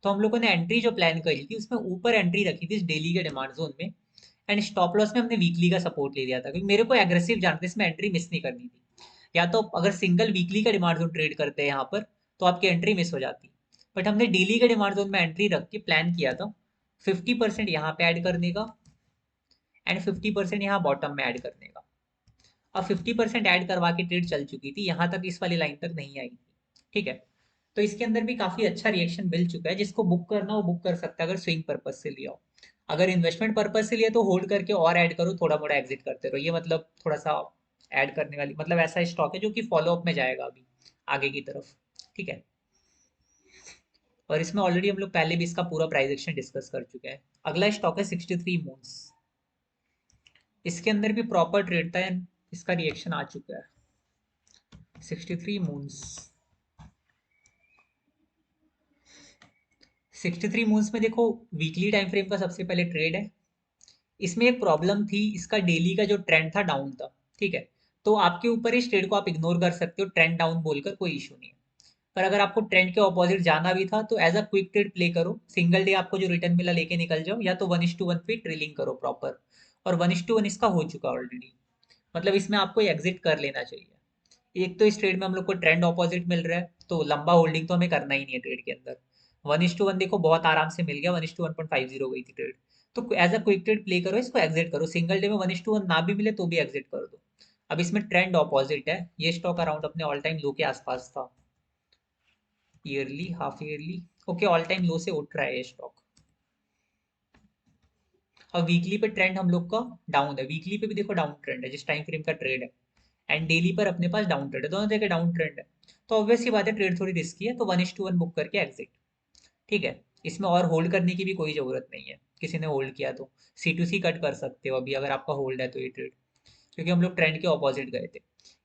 तो हम लोगों ने एंट्री जो प्लान करी थी उसमें ऊपर एंट्री रखी थी इस डेली के डिमांड जोन में। एंड स्टॉप लॉस में हमने वीकली का सपोर्ट ले लिया था, क्योंकि मेरे को एग्रेसिव जाना था, इसमें एंट्री मिस नहीं करनी थी। या तो अगर सिंगल वीकली का डिमांड जोन ट्रेड करते हैं यहाँ पर तो आपकी एंट्री मिस हो जाती। बट हमने डेली के डिमांड जोन में एंट्री रख के प्लान किया था 50% यहाँ पे ऐड करने का एंड 50% यहाँ बॉटम में ऐड करने का। अब 50% ऐड करवा के ट्रेड चल चुकी थी, यहाँ तक इस वाली लाइन तक नहीं आई थी, ठीक है। तो इसके अंदर भी काफी अच्छा रिएक्शन मिल चुका है। जिसको बुक करना वो बुक कर सकता है अगर स्विंग पर्पज से लिया हो। अगर इन्वेस्टमेंट पर्पज से लिया तो होल्ड करके और ऐड करो, थोड़ा मोड़ा एग्जिट करते रहो। ये मतलब थोड़ा सा ऐड करने वाली, मतलब ऐसा स्टॉक है जो कि फॉलो अप में जाएगा अभी आगे की तरफ, ठीक है। और इसमें ऑलरेडी हम लोग पहले भी इसका पूरा प्राइस एक्शन डिस्कस कर चुके हैं। अगला स्टॉक है 63 मून्स। इसके अंदर भी प्रॉपर ट्रेड था एंड इसका रिएक्शन आ चुका है। 63 मून्स, 63 मून्स में देखो वीकली टाइम फ्रेम का सबसे पहले ट्रेड है। इसमें एक प्रॉब्लम थी, इसका डेली का जो ट्रेंड था डाउन था, ठीक है। तो आपके ऊपर इस ट्रेड को आप इग्नोर कर सकते हो, ट्रेंड डाउन बोलकर कोई इशू नहीं है। पर अगर आपको ट्रेंड के ऑपोजिट जाना भी था तो as a quick trade play करो, सिंगल डे आपको जो रिटर्न मिला लेके निकल जाओ, या तो 1:1 पे ट्रेलिंग करो प्रॉपर। और 1:1 इसका हो चुका ऑलरेडी, मतलब इसमें आपको एग्जिट कर लेना चाहिए। एक तो इस ट्रेड में हम लोग को ट्रेंड ऑपोजिट मिल रहा है, तो लंबा होल्डिंग तो हमें करना ही नहीं है ट्रेड के अंदर। 1:1 देखो बहुत आराम से मिल गया, 1:1.50 गई थी ट्रेड। तो as a quick trade play करो, इसको एग्जिट करो। सिंगल डे में 1:1 ना भी मिले तो भी एग्जिट कर दो। अब इसमें ट्रेंड ऑपोजिट है, ये स्टॉक अराउंड अपने ऑल टाइम लो के आसपास था। Yearly half yearly, okay, all time low से उठ रहा है ये स्टॉक। और वीकली पे ट्रेंड हम लोग का डाउन है, वीकली पे भी देखो डाउन ट्रेंड है जिस टाइम फ्रेम का ट्रेड है। एंड डेली पर अपने पास डाउन ट्रेंड है, दोनों जगह डाउन ट्रेंड है। तो ऑब्वियस सी बात है ट्रेड थोड़ी रिस्की है, तो 1:1 बुक करके एग्जिट। ठीक है, इसमें और होल्ड करने की भी कोई ज़रूरत नहीं है, किसी ने होल्ड किया तो C2C कट कर सकते हो अभी अगर आपका होल्ड है तो ये ट्रेड, क्योंकि हम लोग ट्रेंड के ऑपोजिट गए थे।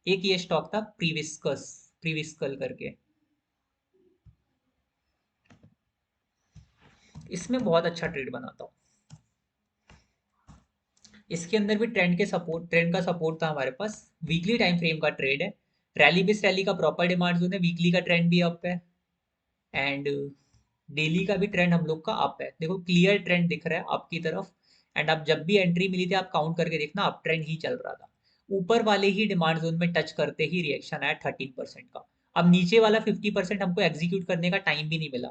एक ये स्टॉक था प्रीविस्कस, प्रीविस्कल करके, इसमें बहुत अच्छा ट्रेड बनाता हूँ। इसके अंदर भी ट्रेंड का सपोर्ट था हमारे पास। वीकली टाइम फ्रेम का ट्रेड है, रैली बेस रैली का प्रॉपर डिमांड जोन है, वीकली का ट्रेंड भी अप है एंड डेली का भी ट्रेंड हम लोग का अप है। देखो क्लियर ट्रेंड दिख रहा है आपकी तरफ, एंड आप जब भी एंट्री मिली थी आप काउंट करके देखना अप ट्रेंड ही चल रहा था। ऊपर वाले ही डिमांड जोन में टच करते ही रिएक्शन आया 13% का। अब नीचे वाला 50% हमको एग्जीक्यूट करने का टाइम भी नहीं मिला।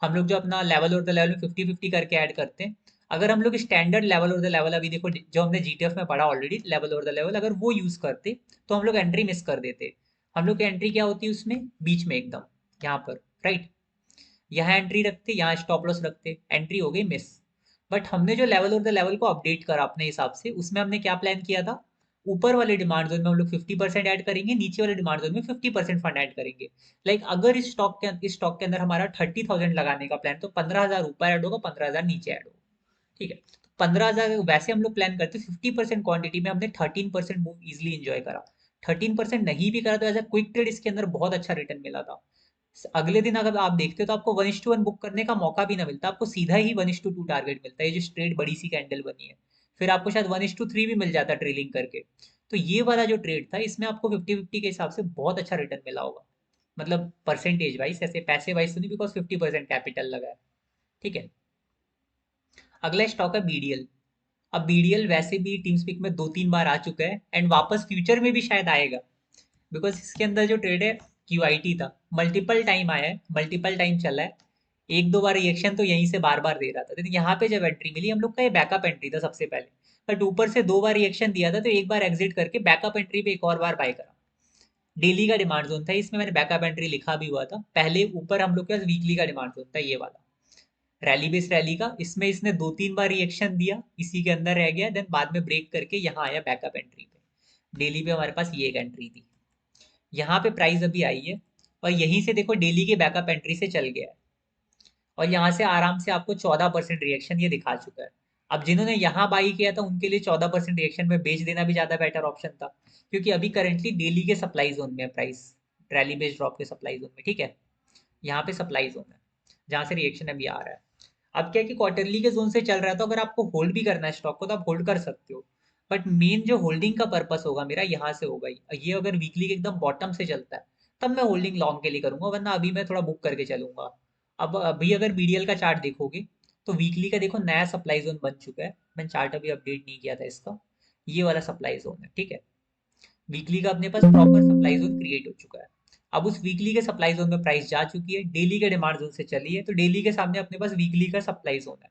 हम लोग जो अपना लेवल और द लेवल में 50-50 करके ऐड करते हैं, अगर हम लोग स्टैंडर्ड लेवल और द लेवल अभी देखो जो हमने जीटीएफ में पढ़ा ऑलरेडी, लेवल और द लेवल अगर वो यूज करते तो हम लोग एंट्री मिस कर देते। हम लोग की एंट्री क्या होती है उसमें, बीच में एकदम यहाँ पर, राइट। यहाँ एंट्री रखते, यहाँ स्टॉप लॉस रखते, एंट्री हो गई मिस। बट हमने जो लेवल और द लेवल को अपडेट करा अपने हिसाब से, उसमें हमने क्या प्लान किया था, ऊपर वाले डिमांड जोन में हम लोग 50% ऐड करेंगे, नीचे वाले डिमांड जोन में 50% फंड ऐड करेंगे। लाइक अगर इस स्टॉक के अंदर हमारा 30,000 लगाने का प्लान, तो 15,000 ऊपर ऐड होगा, 15,000 नीचे ऐड होगा। ठीक है, 15,000 वैसे हम लोग प्लान करते, 50% क्वांटिटी में हमने 13% मूव इजिली इंजॉय करा। 13% नहीं भी करा तो एज अ क्विक ट्रेड इसके अंदर बहुत अच्छा रिटर्न मिला था। अगले दिन अगर आप देखते हो तो आपको 1:1 बुक करने का मौका भी ना मिलता, आपको सीधा ही 1:2 टारगेट मिलता है, ये जो स्ट्रेट बड़ी सी कैंडल बनी है। फिर आपको शायद 1:3 भी मिल जाता ट्रेलिंग करके। तो ये वाला जो ट्रेड था इसमें आपको 50-50 के हिसाब से बहुत अच्छा रिटर्न मिला होगा, मतलब परसेंटेज वाइज, ऐसे पैसे वाइज तो नहीं, बिकॉज 50% कैपिटल लगा है। ठीक है, अगला स्टॉक है बीडीएल। अब बीडीएल वैसे भी टीम स्पीक में 2-3 बार आ चुका है एंड वापस फ्यूचर में भी शायद आएगा, बिकॉज इसके अंदर जो ट्रेड है क्यूआईटी था, मल्टीपल टाइम आया है, मल्टीपल टाइम चला है। एक दो बार रिएक्शन तो यहीं से बार बार दे रहा था, लेकिन यहाँ पे जब एंट्री मिली, हम लोग का ये बैकअप एंट्री था सबसे पहले, बट ऊपर से 2 बार रिएक्शन दिया था, तो एक बार एग्जिट करके बैकअप एंट्री पे एक और बार बाय करा। डेली का डिमांड जोन था, इसमें मैंने बैकअप एंट्री लिखा भी हुआ था पहले। ऊपर हम लोग के पास वीकली का डिमांड जोन था ये वाला, रैली बेस रैली का, इसमें इसने 2-3 बार रिएक्शन दिया, इसी के अंदर रह गया, देन बाद में ब्रेक करके यहाँ आया बैकअप एंट्री पे। डेली पे हमारे पास ये एक एंट्री थी, यहाँ पे प्राइस अभी आई है, और यहीं से देखो डेली के बैकअप एंट्री से चल गया है, और यहाँ से आराम से आपको 14% रिएक्शन ये दिखा चुका है। अब जिन्होंने यहाँ बाई किया था उनके लिए 14% रिएक्शन में बेच देना भी ज्यादा बेटर ऑप्शन था, क्योंकि अभी करंटली डेली के सप्लाई जोन में है प्राइस, रैली बेस्ड ड्रॉप के सप्लाई जोन में। ठीक है, यहाँ पे सप्लाई जोन है जहाँ से रिएक्शन अभी आ रहा है। अब क्या है कि क्वार्टरली के जोन से चल रहा है, तो अगर आपको होल्ड भी करना है स्टॉक को तो आप होल्ड कर सकते हो, बट मेन जो होल्डिंग का पर्पस होगा मेरा यहाँ से होगा ही। ये अगर वीकली के एकदम बॉटम से चलता है तब मैं होल्डिंग लॉन्ग के लिए करूंगा, वरना अभी मैं थोड़ा बुक करके चलूंगा। अब अभी अगर बीडीएल का चार्ट देखोगे तो वीकली का देखो नया सप्लाई जोन बन चुका है, मैंने चार्ट अभी अपडेट नहीं किया था इसका, ये वाला सप्लाई जोन है। ठीक है, वीकली का अपने पास प्रॉपर सप्लाई जोन क्रिएट हो चुका है। अब उस वीकली के सप्लाई जोन में प्राइस जा चुकी है, डेली के डिमांड जोन से चली है, तो डेली के सामने अपने पास वीकली का सप्लाई जोन है,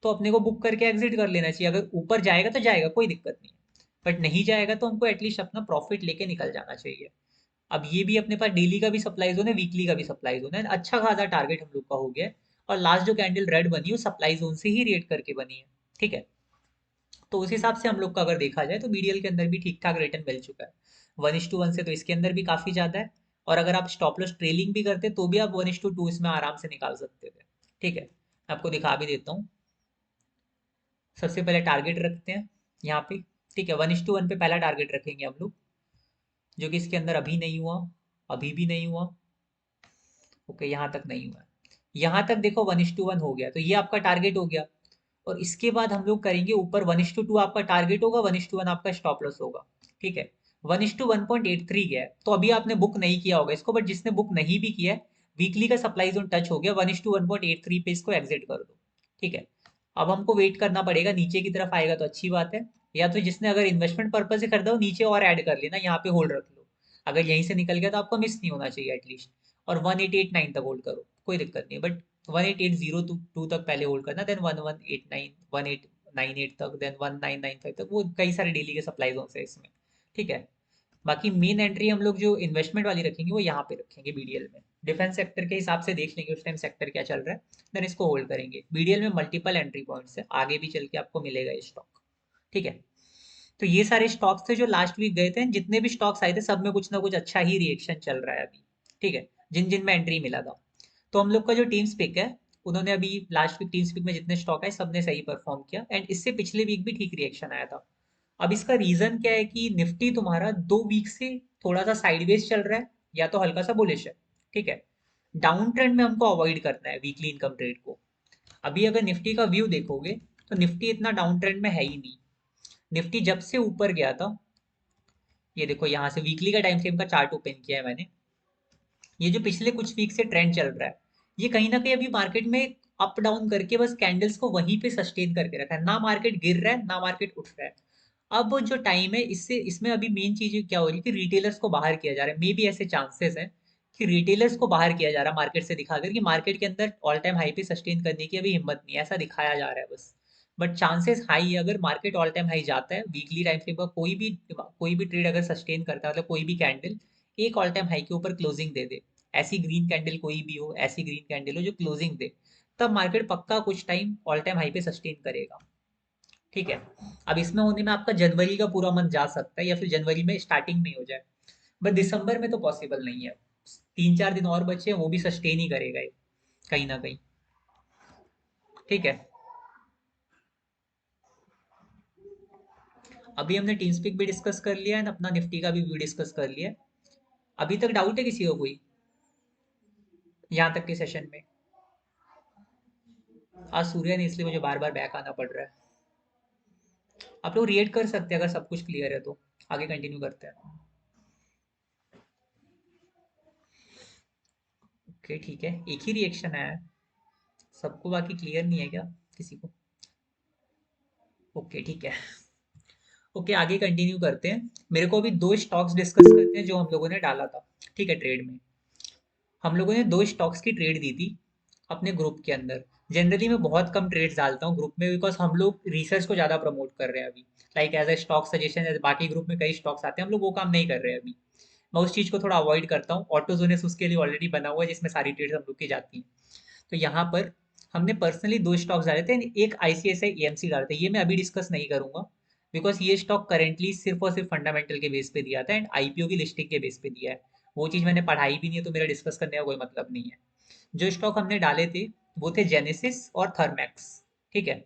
तो अपने को बुक करके एग्जिट कर लेना चाहिए। अगर ऊपर जाएगा तो जाएगा, कोई दिक्कत नहीं है, बट नहीं जाएगा तो हमको एटलीस्ट अपना प्रॉफिट लेके निकल जाना चाहिए। अब ये भी अपने पास डेली का भी सप्लाई जोन है, वीकली का भी सप्लाई जोन है, अच्छा खासा टारगेट हम लोग का हो गया है। और लास्ट जो कैंडल रेड बनी है वो सप्लाई जोन से ही रेट करके बनी है। ठीक है, तो उस हिसाब से हम लोग का अगर देखा जाए तो बीडीएल के अंदर भी ठीक ठाक रिटर्न मिल चुका है। 1:1 से तो इसके अंदर भी काफी ज्यादा है, और अगर आप स्टॉप लॉस ट्रेलिंग भी करते तो भी आप 1:2 इसमें आराम से निकाल सकते थे। ठीक है, मैं आपको दिखा भी देता हूँ। सबसे पहले टारगेट रखते हैं यहाँ पे। ठीक है, 1:1 पे पहला टारगेट रखेंगे हम लोग, जो कि इसके अंदर अभी नहीं हुआ, अभी भी नहीं हुआ। ओके, यहाँ तक नहीं हुआ, यहाँ तक देखो 1:1 हो गया, तो ये आपका टारगेट हो गया। और इसके बाद हम लोग करेंगे ऊपर, 1:2 आपका टारगेट होगा, 1:1 आपका स्टॉप लॉस होगा। ठीक है, 1:1.83 गया है, तो अभी आपने बुक नहीं किया होगा इसको, बट जिसने बुक नहीं भी किया है, वीकली का सप्लाई जोन टच हो गया, 1:1.83 पे इसको एग्जिट कर दो। ठीक है, अब हमको वेट करना पड़ेगा, नीचे की तरफ आएगा तो अच्छी बात है, या तो जिसने अगर इन्वेस्टमेंट पर्पज से खरीदा हो नीचे और ऐड कर लेना, यहाँ पे होल्ड रख लो। अगर यहीं से निकल गया तो आपको मिस नहीं होना चाहिए एटलीस्ट। और 1:889 तक होल्ड करो, कोई दिक्कत नहीं है, बट 1:8802 तक पहले होल्ड करना, देन 1:189, 1:898 तक, देन 1:995 तक, वो कई सारे डेली के सप्लाई जोन है इसमें। ठीक है, बाकी मेन एंट्री हम लोग जो इन्वेस्टमेंट वाली रखेंगे वो यहाँ पे रखेंगे बीडीएल में। डिफेंस सेक्टर के हिसाब से देख लेंगे उस टाइम सेक्टर क्या चल रहा है, देन इसको होल्ड करेंगे। बीडीएल में मल्टीपल एंट्री पॉइंट्स है, आगे भी चल के आपको मिलेगा ये स्टॉक। ठीक है, तो ये सारे स्टॉक्स थे जो लास्ट वीक गए थे, जितने भी स्टॉक्स आए थे सब में कुछ ना कुछ अच्छा ही रिएक्शन चल रहा है अभी। ठीक है, जिन जिन में एंट्री मिला था। तो हम लोग का जो टीम्स पिक है, उन्होंने अभी लास्ट वीक टीम्स पिक में जितने स्टॉक आए सबने सही परफॉर्म किया, एंड इससे पिछले वीक भी ठीक रिएक्शन आया था। अब इसका रीजन क्या है कि निफ्टी तुम्हारा 2 वीक से थोड़ा सा साइडवेज चल रहा है, या तो हल्का सा बुलिश है। ठीक है, डाउन ट्रेंड में हमको अवॉइड करना है वीकली इनकम ट्रेड को। अभी अगर निफ्टी का व्यू देखोगे तो निफ्टी इतना डाउन ट्रेंड में है ही नहीं। निफ्टी जब से ऊपर गया था, ये देखो यहाँ से वीकली का टाइम फ्रेम का चार्ट ओपन किया है मैंने, ये जो पिछले कुछ वीक से ट्रेंड चल रहा है, ये कहीं ना कहीं अभी मार्केट में अप डाउन करके बस कैंडल्स को वहीं पे सस्टेन करके रखा है, ना मार्केट गिर रहा है ना मार्केट उठ रहा है। अब जो टाइम है इससे इसमें अभी मेन चीज क्या हो रही है कि रिटेलर्स को बाहर किया जा रहा है। मे बी ऐसे चांसेस हैं कि रिटेलर्स को बाहर किया जा रहा है मार्केट से, दिखाकर कि मार्केट के अंदर ऑल टाइम हाई पे सस्टेन करने की अभी हिम्मत नहीं है, ऐसा दिखाया जा रहा है बस। बट चांसेस हाई है, अगर मार्केट ऑल टाइम हाई जाता है वीकली टाइम फ्रेम का, कोई भी ट्रेड अगर सस्टेन करता है, मतलब कोई भी कैंडल एक ऑल टाइम हाई के ऊपर क्लोजिंग दे दे, ऐसी ग्रीन कैंडल कोई भी हो, ऐसी ग्रीन कैंडल हो जो क्लोजिंग दे, तब मार्केट पक्का कुछ टाइम ऑल टाइम हाई पे सस्टेन करेगा। ठीक है, अब इसमें होने में आपका जनवरी का पूरा मंथ जा सकता है, या फिर जनवरी में स्टार्टिंग में हो जाए, बट दिसंबर में तो पॉसिबल नहीं है। 3-4 दिन और बचे हैं, वो भी सस्टेन ही करेगा ये, कहीं ना कहीं। ठीक है, अभी हमने टीम स्पीक भी डिस्कस कर लिया है, अपना निफ्टी का भी व्यू डिस्कस कर लिया है। अभी तक डाउट है किसी को कोई, यहाँ तक के सेशन में? आज सूर्य ने, इसलिए मुझे बार बार बैक आना पड़ रहा है। आप लोग रिएक्ट कर सकते हैं अगर सब कुछ क्लियर है तो, आगे कंटिन्यू करते हैं। ओके ठीक है, एक ही रिएक्शन आया है सबको, बाकी क्लियर नहीं है क्या किसी को? ओके ठीक है। ओके आगे कंटिन्यू करते हैं। मेरे को अभी दो स्टॉक्स डिस्कस करते हैं जो हम लोगों ने डाला था। ठीक है, ट्रेड में हम लोगों ने दो स्टॉक्स की ट्रेड दी थी अपने ग्रुप के अंदर। जनरली मैं बहुत कम ट्रेड्स डालता हूँ ग्रुप में, बिकॉज हम लोग रिसर्च को ज़्यादा प्रमोट कर रहे हैं अभी। Like as a stock suggestion, बाकी ग्रुप में कई स्टॉक्स आते हैं, हम लोग वो काम नहीं कर रहे हैं अभी। मैं उस चीज़ को थोड़ा अवॉइड करता हूँ। ऑटोजोनेस उसके लिए ऑलरेडी बना हुआ है जिसमें सारी ट्रेड्स हम लोग की जाती हैं। तो यहाँ पर हमने पर्सनली दो स्टॉक्स डाले थे, एक आईसीआईसीआई एएमसी डाले थे। ये मैं अभी डिस्कस नहीं करूंगा, बिकॉज ये स्टॉक करेंटली सिर्फ और सिर्फ फंडामेंटल के बेस पे दिया था, एंड आईपीओ की लिस्टिंग के बेस पे दिया है। वो चीज़ मैंने पढ़ाई भी नहीं है, तो मेरा डिस्कस करने का कोई मतलब नहीं है। जो स्टॉक हमने डाले थे वो थे जेनेसिस और थर्मैक्स। ठीक है,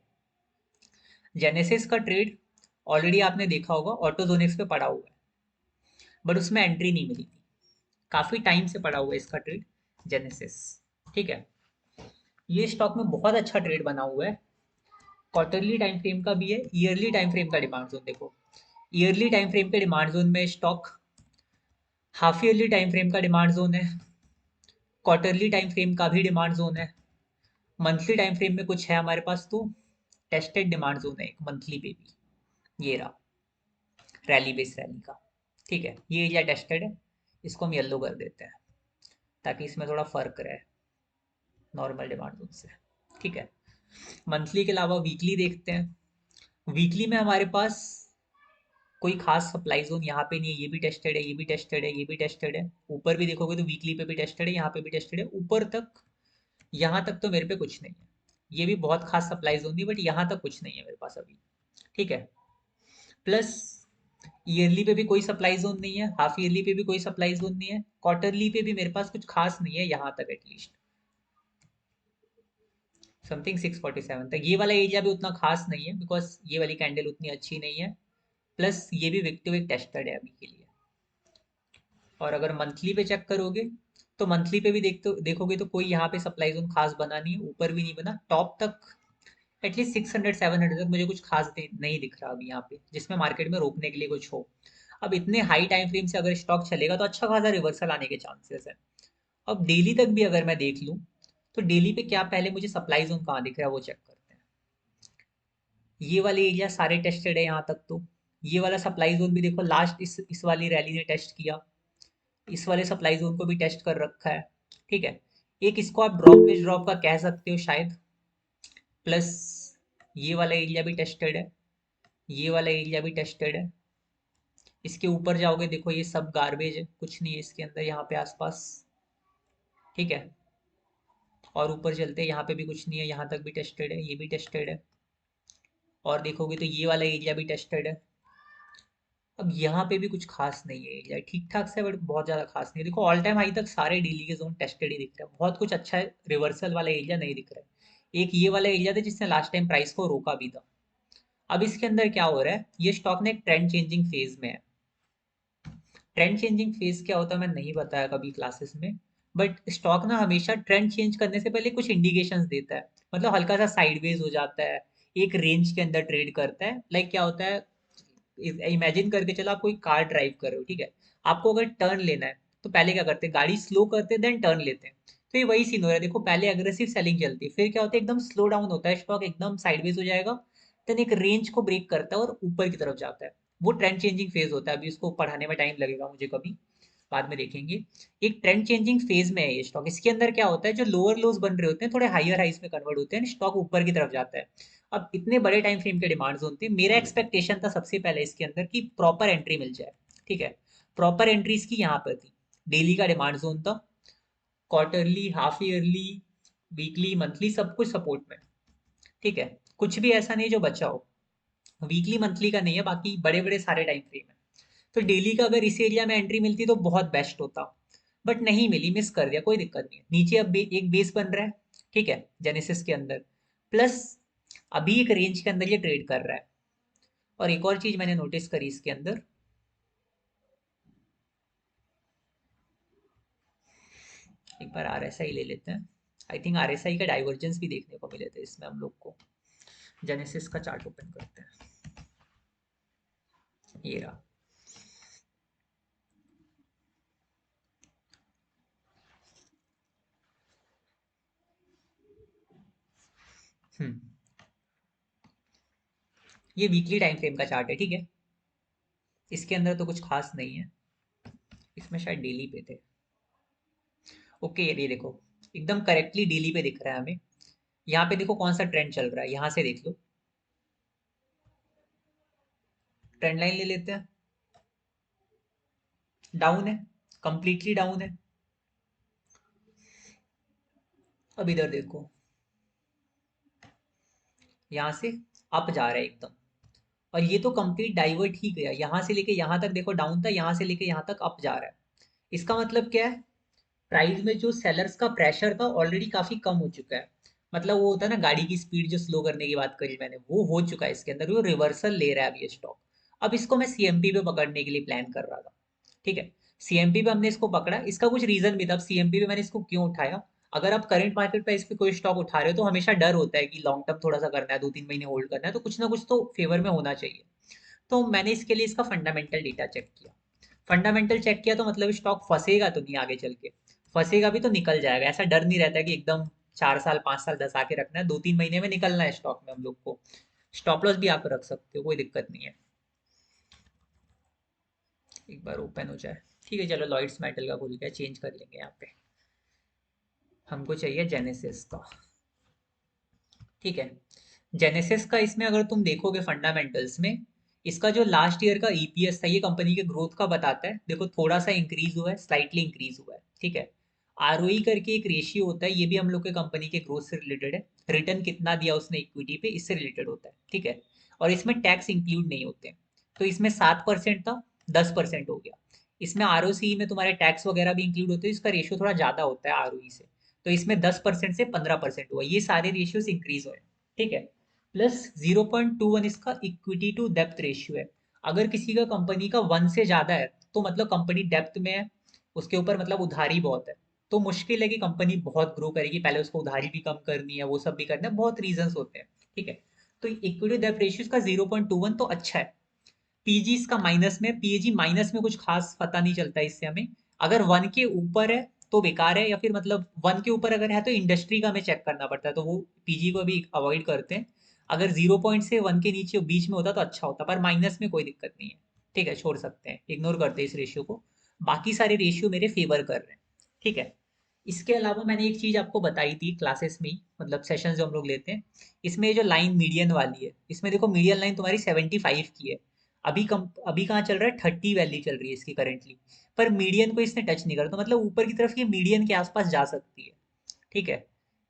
जेनेसिस का ट्रेड ऑलरेडी आपने देखा होगा, ऑटोजोनिक्स पे पड़ा हुआ है, बट उसमें एंट्री नहीं मिली थी। काफ़ी टाइम से पड़ा हुआ है इसका ट्रेड, जेनेसिस। ठीक है, ये स्टॉक में बहुत अच्छा ट्रेड बना हुआ है। क्वार्टरली टाइम फ्रेम का भी है, ईयरली टाइम फ्रेम का डिमांड जोन देखो। ईयरली टाइम फ्रेम के डिमांड जोन में stock, half yearly time frame का डिमांड जोन है, क्वार्टरली टाइम फ्रेम का भी डिमांड जोन है, मंथली टाइम फ्रेम में कुछ है हमारे पास, तो टेस्टेड डिमांड जोन है एक मंथली पे भी, ये रहा, रैली बेस रैली का। ठीक है, ये एरिया टेस्टेड है, इसको हम येलो कर देते हैं ताकि इसमें थोड़ा फर्क रहे नॉर्मल डिमांड जोन से। ठीक है, मंथली के अलावा वीकली देखते हैं। वीकली में हमारे पास कोई खास सप्लाई जोन यहाँ पे नहीं है, ये भी टेस्टेड है, ये भी टेस्टेड है, ये भी टेस्टेड है। ऊपर भी देखोगे तो वीकली पे भी टेस्टेड है, यहाँ पे भी टेस्टेड है, ऊपर तक, यहाँ तक तो मेरे पे कुछ नहीं है। ये भी बहुत खास सप्लाई जोन थी, बट यहाँ तक कुछ नहीं है मेरे पास अभी। ठीक है, प्लस ईयरली पे भी कोई सप्लाई जोन नहीं है, हाफ ईयरली पे भी कोई सप्लाई जोन नहीं है, क्वार्टरली पे भी मेरे पास कुछ खास नहीं है यहाँ तक एटलीस्ट। समथिंग 647 तक ये वाला एरिया भी उतना खास नहीं है, बिकॉज ये वाली कैंडल उतनी अच्छी नहीं है। प्लस ये भी विक टू विक टेस्टेड है अभी के लिए। और अगर मंथली पे चेक करोगे तो मंथली पे भी देखोगे तो कोई यहाँ पे सप्लाई जोन खास बना नहीं है, ऊपर भी नहीं बना, टॉप तक एटलीस्ट 600-700 तक मुझे कुछ खास नहीं दिख रहा अभी यहाँ पे, जिसमें मार्केट में रोकने के लिए कुछ हो। अब इतने हाई टाइम फ्रेम से अगर स्टॉक चलेगा तो अच्छा खासा रिवर्सल आने के चांसेस है। अब डेली तक भी अगर मैं देख लूँ तो डेली पे क्या, पहले मुझे सप्लाई जोन कहाँ दिख रहा है वो चेक करते हैं। ये वाले एरिया सारे टेस्टेड है यहाँ तक तो। ये वाला सप्लाई जोन भी देखो, लास्ट इस वाली रैली ने टेस्ट किया, इस वाले सप्लाई जोन को भी टेस्ट कर रखा है। ठीक है, एक इसको आप ड्रॉप बेच ड्रॉप का कह सकते हो शायद। प्लस ये वाला एरिया भी टेस्टेड है, ये वाला एरिया भी टेस्टेड है। इसके ऊपर जाओगे देखो ये सब गार्बेज है, कुछ नहीं है इसके अंदर यहाँ पे आसपास। ठीक है, और ऊपर चलते हैं, यहाँ पे भी कुछ नहीं है, यहाँ तक भी टेस्टेड है, ये भी टेस्टेड है। और देखोगे तो ये वाला एरिया भी टेस्टेड है, अब यहाँ पे भी कुछ खास नहीं है एरिया, ठीक ठाक से बट बहुत ज़्यादा खास नहीं है। देखो ऑल टाइम हाई तक सारे डेली के जोन टेस्टेड ही दिख रहे हैं, बहुत कुछ अच्छा है, रिवर्सल वाला एरिया नहीं दिख रहा है। एक ये वाला एरिया था जिसने लास्ट टाइम प्राइस को रोका भी था। अब इसके अंदर क्या हो रहा है, ये स्टॉक ने एक ट्रेंड चेंजिंग फेज में है। ट्रेंड चेंजिंग फेज क्या होता है मैं नहीं बताया कभी क्लासेस में, बट स्टॉक ना हमेशा ट्रेंड चेंज करने से पहले कुछ इंडिकेशंस देता है, मतलब हल्का सा साइडवेज हो जाता है, एक रेंज के अंदर ट्रेड करता है। लाइक क्या होता है, इमेजिन करके चलो आप कोई कार ड्राइव कर रहे हो, ठीक है, आपको अगर टर्न लेना है तो पहले क्या करते हैं, गाड़ी स्लो करते हैं देन टर्न लेते हैं। तो ये वही सीन हो रहा है, देखो पहले अग्रेसिव सेलिंग चलती है, फिर क्या होता है एकदम स्लो डाउन होता है स्टॉक, एकदम साइडवेज हो जाएगा, देन एक रेंज को ब्रेक करता है और ऊपर की तरफ जाता है। वो ट्रेंड चेंजिंग फेज होता है, अभी उसको पढ़ाने में टाइम लगेगा मुझे कभी, बाद में देखेंगे। एक ट्रेंड चेंजिंग फेज में है ये स्टॉक, इसके अंदर क्या होता है, जो लोअर लोज बन रहे होते हैं थोड़े हायर हाइज में कन्वर्ट होते हैं, स्टॉक ऊपर की तरफ जाता है। अब इतने बड़े टाइम फ्रेम के डिमांड जोन थे, मेरा एक्सपेक्टेशन था सबसे पहले इसके अंदर कि प्रॉपर एंट्री मिल जाए, ठीक है। प्रॉपर एंट्री इसकी यहाँ पर थी, डेली का डिमांड जोन था, quarterly, half yearly, weekly, monthly, सब कुछ सपोर्ट में, ठीक है। कुछ भी ऐसा नहीं जो बचा हो, वीकली मंथली का नहीं है, बाकी बड़े बड़े सारे टाइम फ्रेम है। तो डेली का अगर इस एरिया में एंट्री मिलती तो बहुत बेस्ट होता, बट नहीं मिली, मिस कर दिया, कोई दिक्कत नहीं है। नीचे अब एक बेस बन रहा है, ठीक है, जेनेसिस के अंदर, प्लस अभी एक रेंज के अंदर ये ट्रेड कर रहा है। और एक और चीज मैंने नोटिस करी इसके अंदर, एक बार आरएसआई ले लेते हैं। आई थिंक आरएसआई का डाइवर्जेंस भी देखने को मिले थे इसमें हम लोग को। जेनेसिस का चार्ट ओपन करते हैं, ये रहा। हम्म, ये वीकली टाइम फ्रेम का चार्ट है, ठीक है। इसके अंदर तो कुछ खास नहीं है, इसमें शायद डेली पे थे। ओके, ये देखो, एकदम करेक्टली डेली पे दिख रहा है हमें। यहाँ पे देखो कौन सा ट्रेंड चल रहा है, यहाँ से देख लो, ट्रेंड लाइन ले लेते हैं, डाउन है, कंप्लीटली डाउन है। अब इधर देखो, यहाँ से अप जा रहा है एकदम, और ये तो कंप्लीट डाइवर्ट ही गया, यहाँ से लेके यहाँ तक देखो डाउन था, यहाँ से लेके यहाँ तक अप जा रहा है। इसका मतलब क्या है, प्राइस में जो सेलर्स का प्रेशर था ऑलरेडी काफी कम हो चुका है। मतलब वो होता है ना गाड़ी की स्पीड जो स्लो करने की बात करी मैंने, वो हो चुका है इसके अंदर, वो रिवर्सल ले रहा है अब ये स्टॉक। अब इसको मैं सीएमपी पे पकड़ने के लिए प्लान कर रहा था, ठीक है। सीएमपी पे हमने इसको पकड़ा, इसका कुछ रीजन भी था। अब सीएमपी पे मैंने इसको क्यों उठाया, अगर आप करंट मार्केट प्राइस पे कोई स्टॉक उठा रहे हो तो हमेशा डर होता है कि लॉन्ग टर्म थोड़ा सा करना है, 2-3 महीने होल्ड करना है, तो कुछ ना कुछ तो फेवर में होना चाहिए। तो मैंने इसके लिए इसका फंडामेंटल डेटा चेक किया। फंडामेंटल चेक किया तो मतलब स्टॉक फंसेगा तो नहीं आगे चल के, फंसेगा भी तो निकल जाएगा, ऐसा डर नहीं रहता कि एकदम 4 साल 5 साल 10 आके रखना है, 2-3 महीने में निकलना है स्टॉक में हम लोग को। स्टॉप लॉस भी आप रख सकते हो, कोई दिक्कत नहीं है। एक बार ओपन हो जाए, ठीक है, चलो लॉइड्स मेटल का खुल गया, चेंज कर लेंगे यहाँ पे। हमको चाहिए जेनेसिस का, ठीक है। जेनेसिस का इसमें अगर तुम देखोगे फंडामेंटल्स में, इसका जो लास्ट ईयर का ईपीएस था, ये कंपनी के ग्रोथ का बताता है, देखो थोड़ा सा इंक्रीज हुआ है, स्लाइटली इंक्रीज हुआ है, ठीक है। आरओई करके एक रेशियो होता है, ये भी हम लोग के कंपनी के ग्रोथ से रिलेटेड है, रिटर्न कितना दिया उसने इक्विटी पे, इससे रिलेटेड होता है, ठीक है। और इसमें टैक्स इंक्लूड नहीं होते हैं। तो इसमें 7% था, 10% हो गया। इसमें आरओसी में तुम्हारे टैक्स वगैरह भी इंक्लूड होते हैं, इसका रेशियो थोड़ा ज्यादा होता है आरओई से। तो इसमें 10% से 15% हुआ, ये सारे रेशियोज इंक्रीज हुए, ठीक है। प्लस 0.21 इसका इक्विटी टू डेप्थ रेशियो है। अगर किसी का कंपनी का 1 से ज्यादा है तो मतलब कंपनी डेप्थ में है, उसके ऊपर मतलब उधारी बहुत है, तो मुश्किल है कि कंपनी बहुत ग्रो करेगी, पहले उसको उधारी भी कम करनी है, वो सब भी करना है, बहुत रीजंस होते हैं, ठीक है। तो इक्विटी डेप्थ रेशियो का 0.21 तो अच्छा है। पीजी इसका माइनस में, पीएजी माइनस में कुछ खास पता नहीं चलता इससे हमें। अगर 1 के ऊपर है तो बेकार है, या फिर मतलब 1 के ऊपर अगर है तो इंडस्ट्री का हमें चेक करना पड़ता है, तो वो पीजी को भी अवॉइड करते हैं। अगर 0 से 1 के नीचे बीच में होता तो अच्छा होता, पर माइनस में कोई दिक्कत नहीं है, ठीक है, छोड़ सकते हैं, इग्नोर करते हैं इस रेशियो को। बाकी सारे रेशियो मेरे फेवर कर रहे हैं, ठीक है। इसके अलावा मैंने एक चीज आपको बताई थी क्लासेस में ही, मतलब सेशन जो हम लोग लेते हैं, इसमें ये जो लाइन मीडियन वाली है, इसमें देखो मीडियन लाइन तुम्हारी 75 की है। अभी कहाँ चल रहा है, 30 वैल्यू चल रही है इसकी करेंटली, पर मीडियन को इसने टच नहीं करा, तो मतलब ऊपर की तरफ ये मीडियन के आसपास जा सकती है, ठीक है।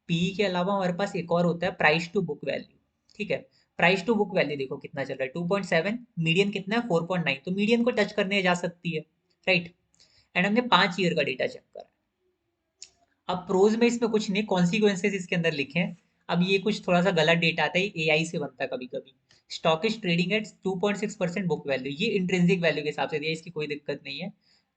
पीई के अलावा हमारे पास एक और होता है प्राइस टू बुक वैल्यू, ठीक है। प्राइस टू बुक वैल्यू देखो कितना चल रहा है, 2.7, मीडियन कितना है 4.9, तो मीडियन को टच करने जा सकती है, राइट। एंड हमने 5 ईयर का डेटा चेक करा। अब प्रोज में इसमें कुछ नहीं, कॉन्सिक्वेंसेज इसके अंदर लिखे हैं। अब ये कुछ थोड़ा सा गलत डेटा आता है, एआई से बनता है कभी कभी। Stock is trading at 2.6% book value, ये इंट्रिंसिक वैल्यू के हिसाब से दिया, इसकी कोई दिक्कत नहीं है।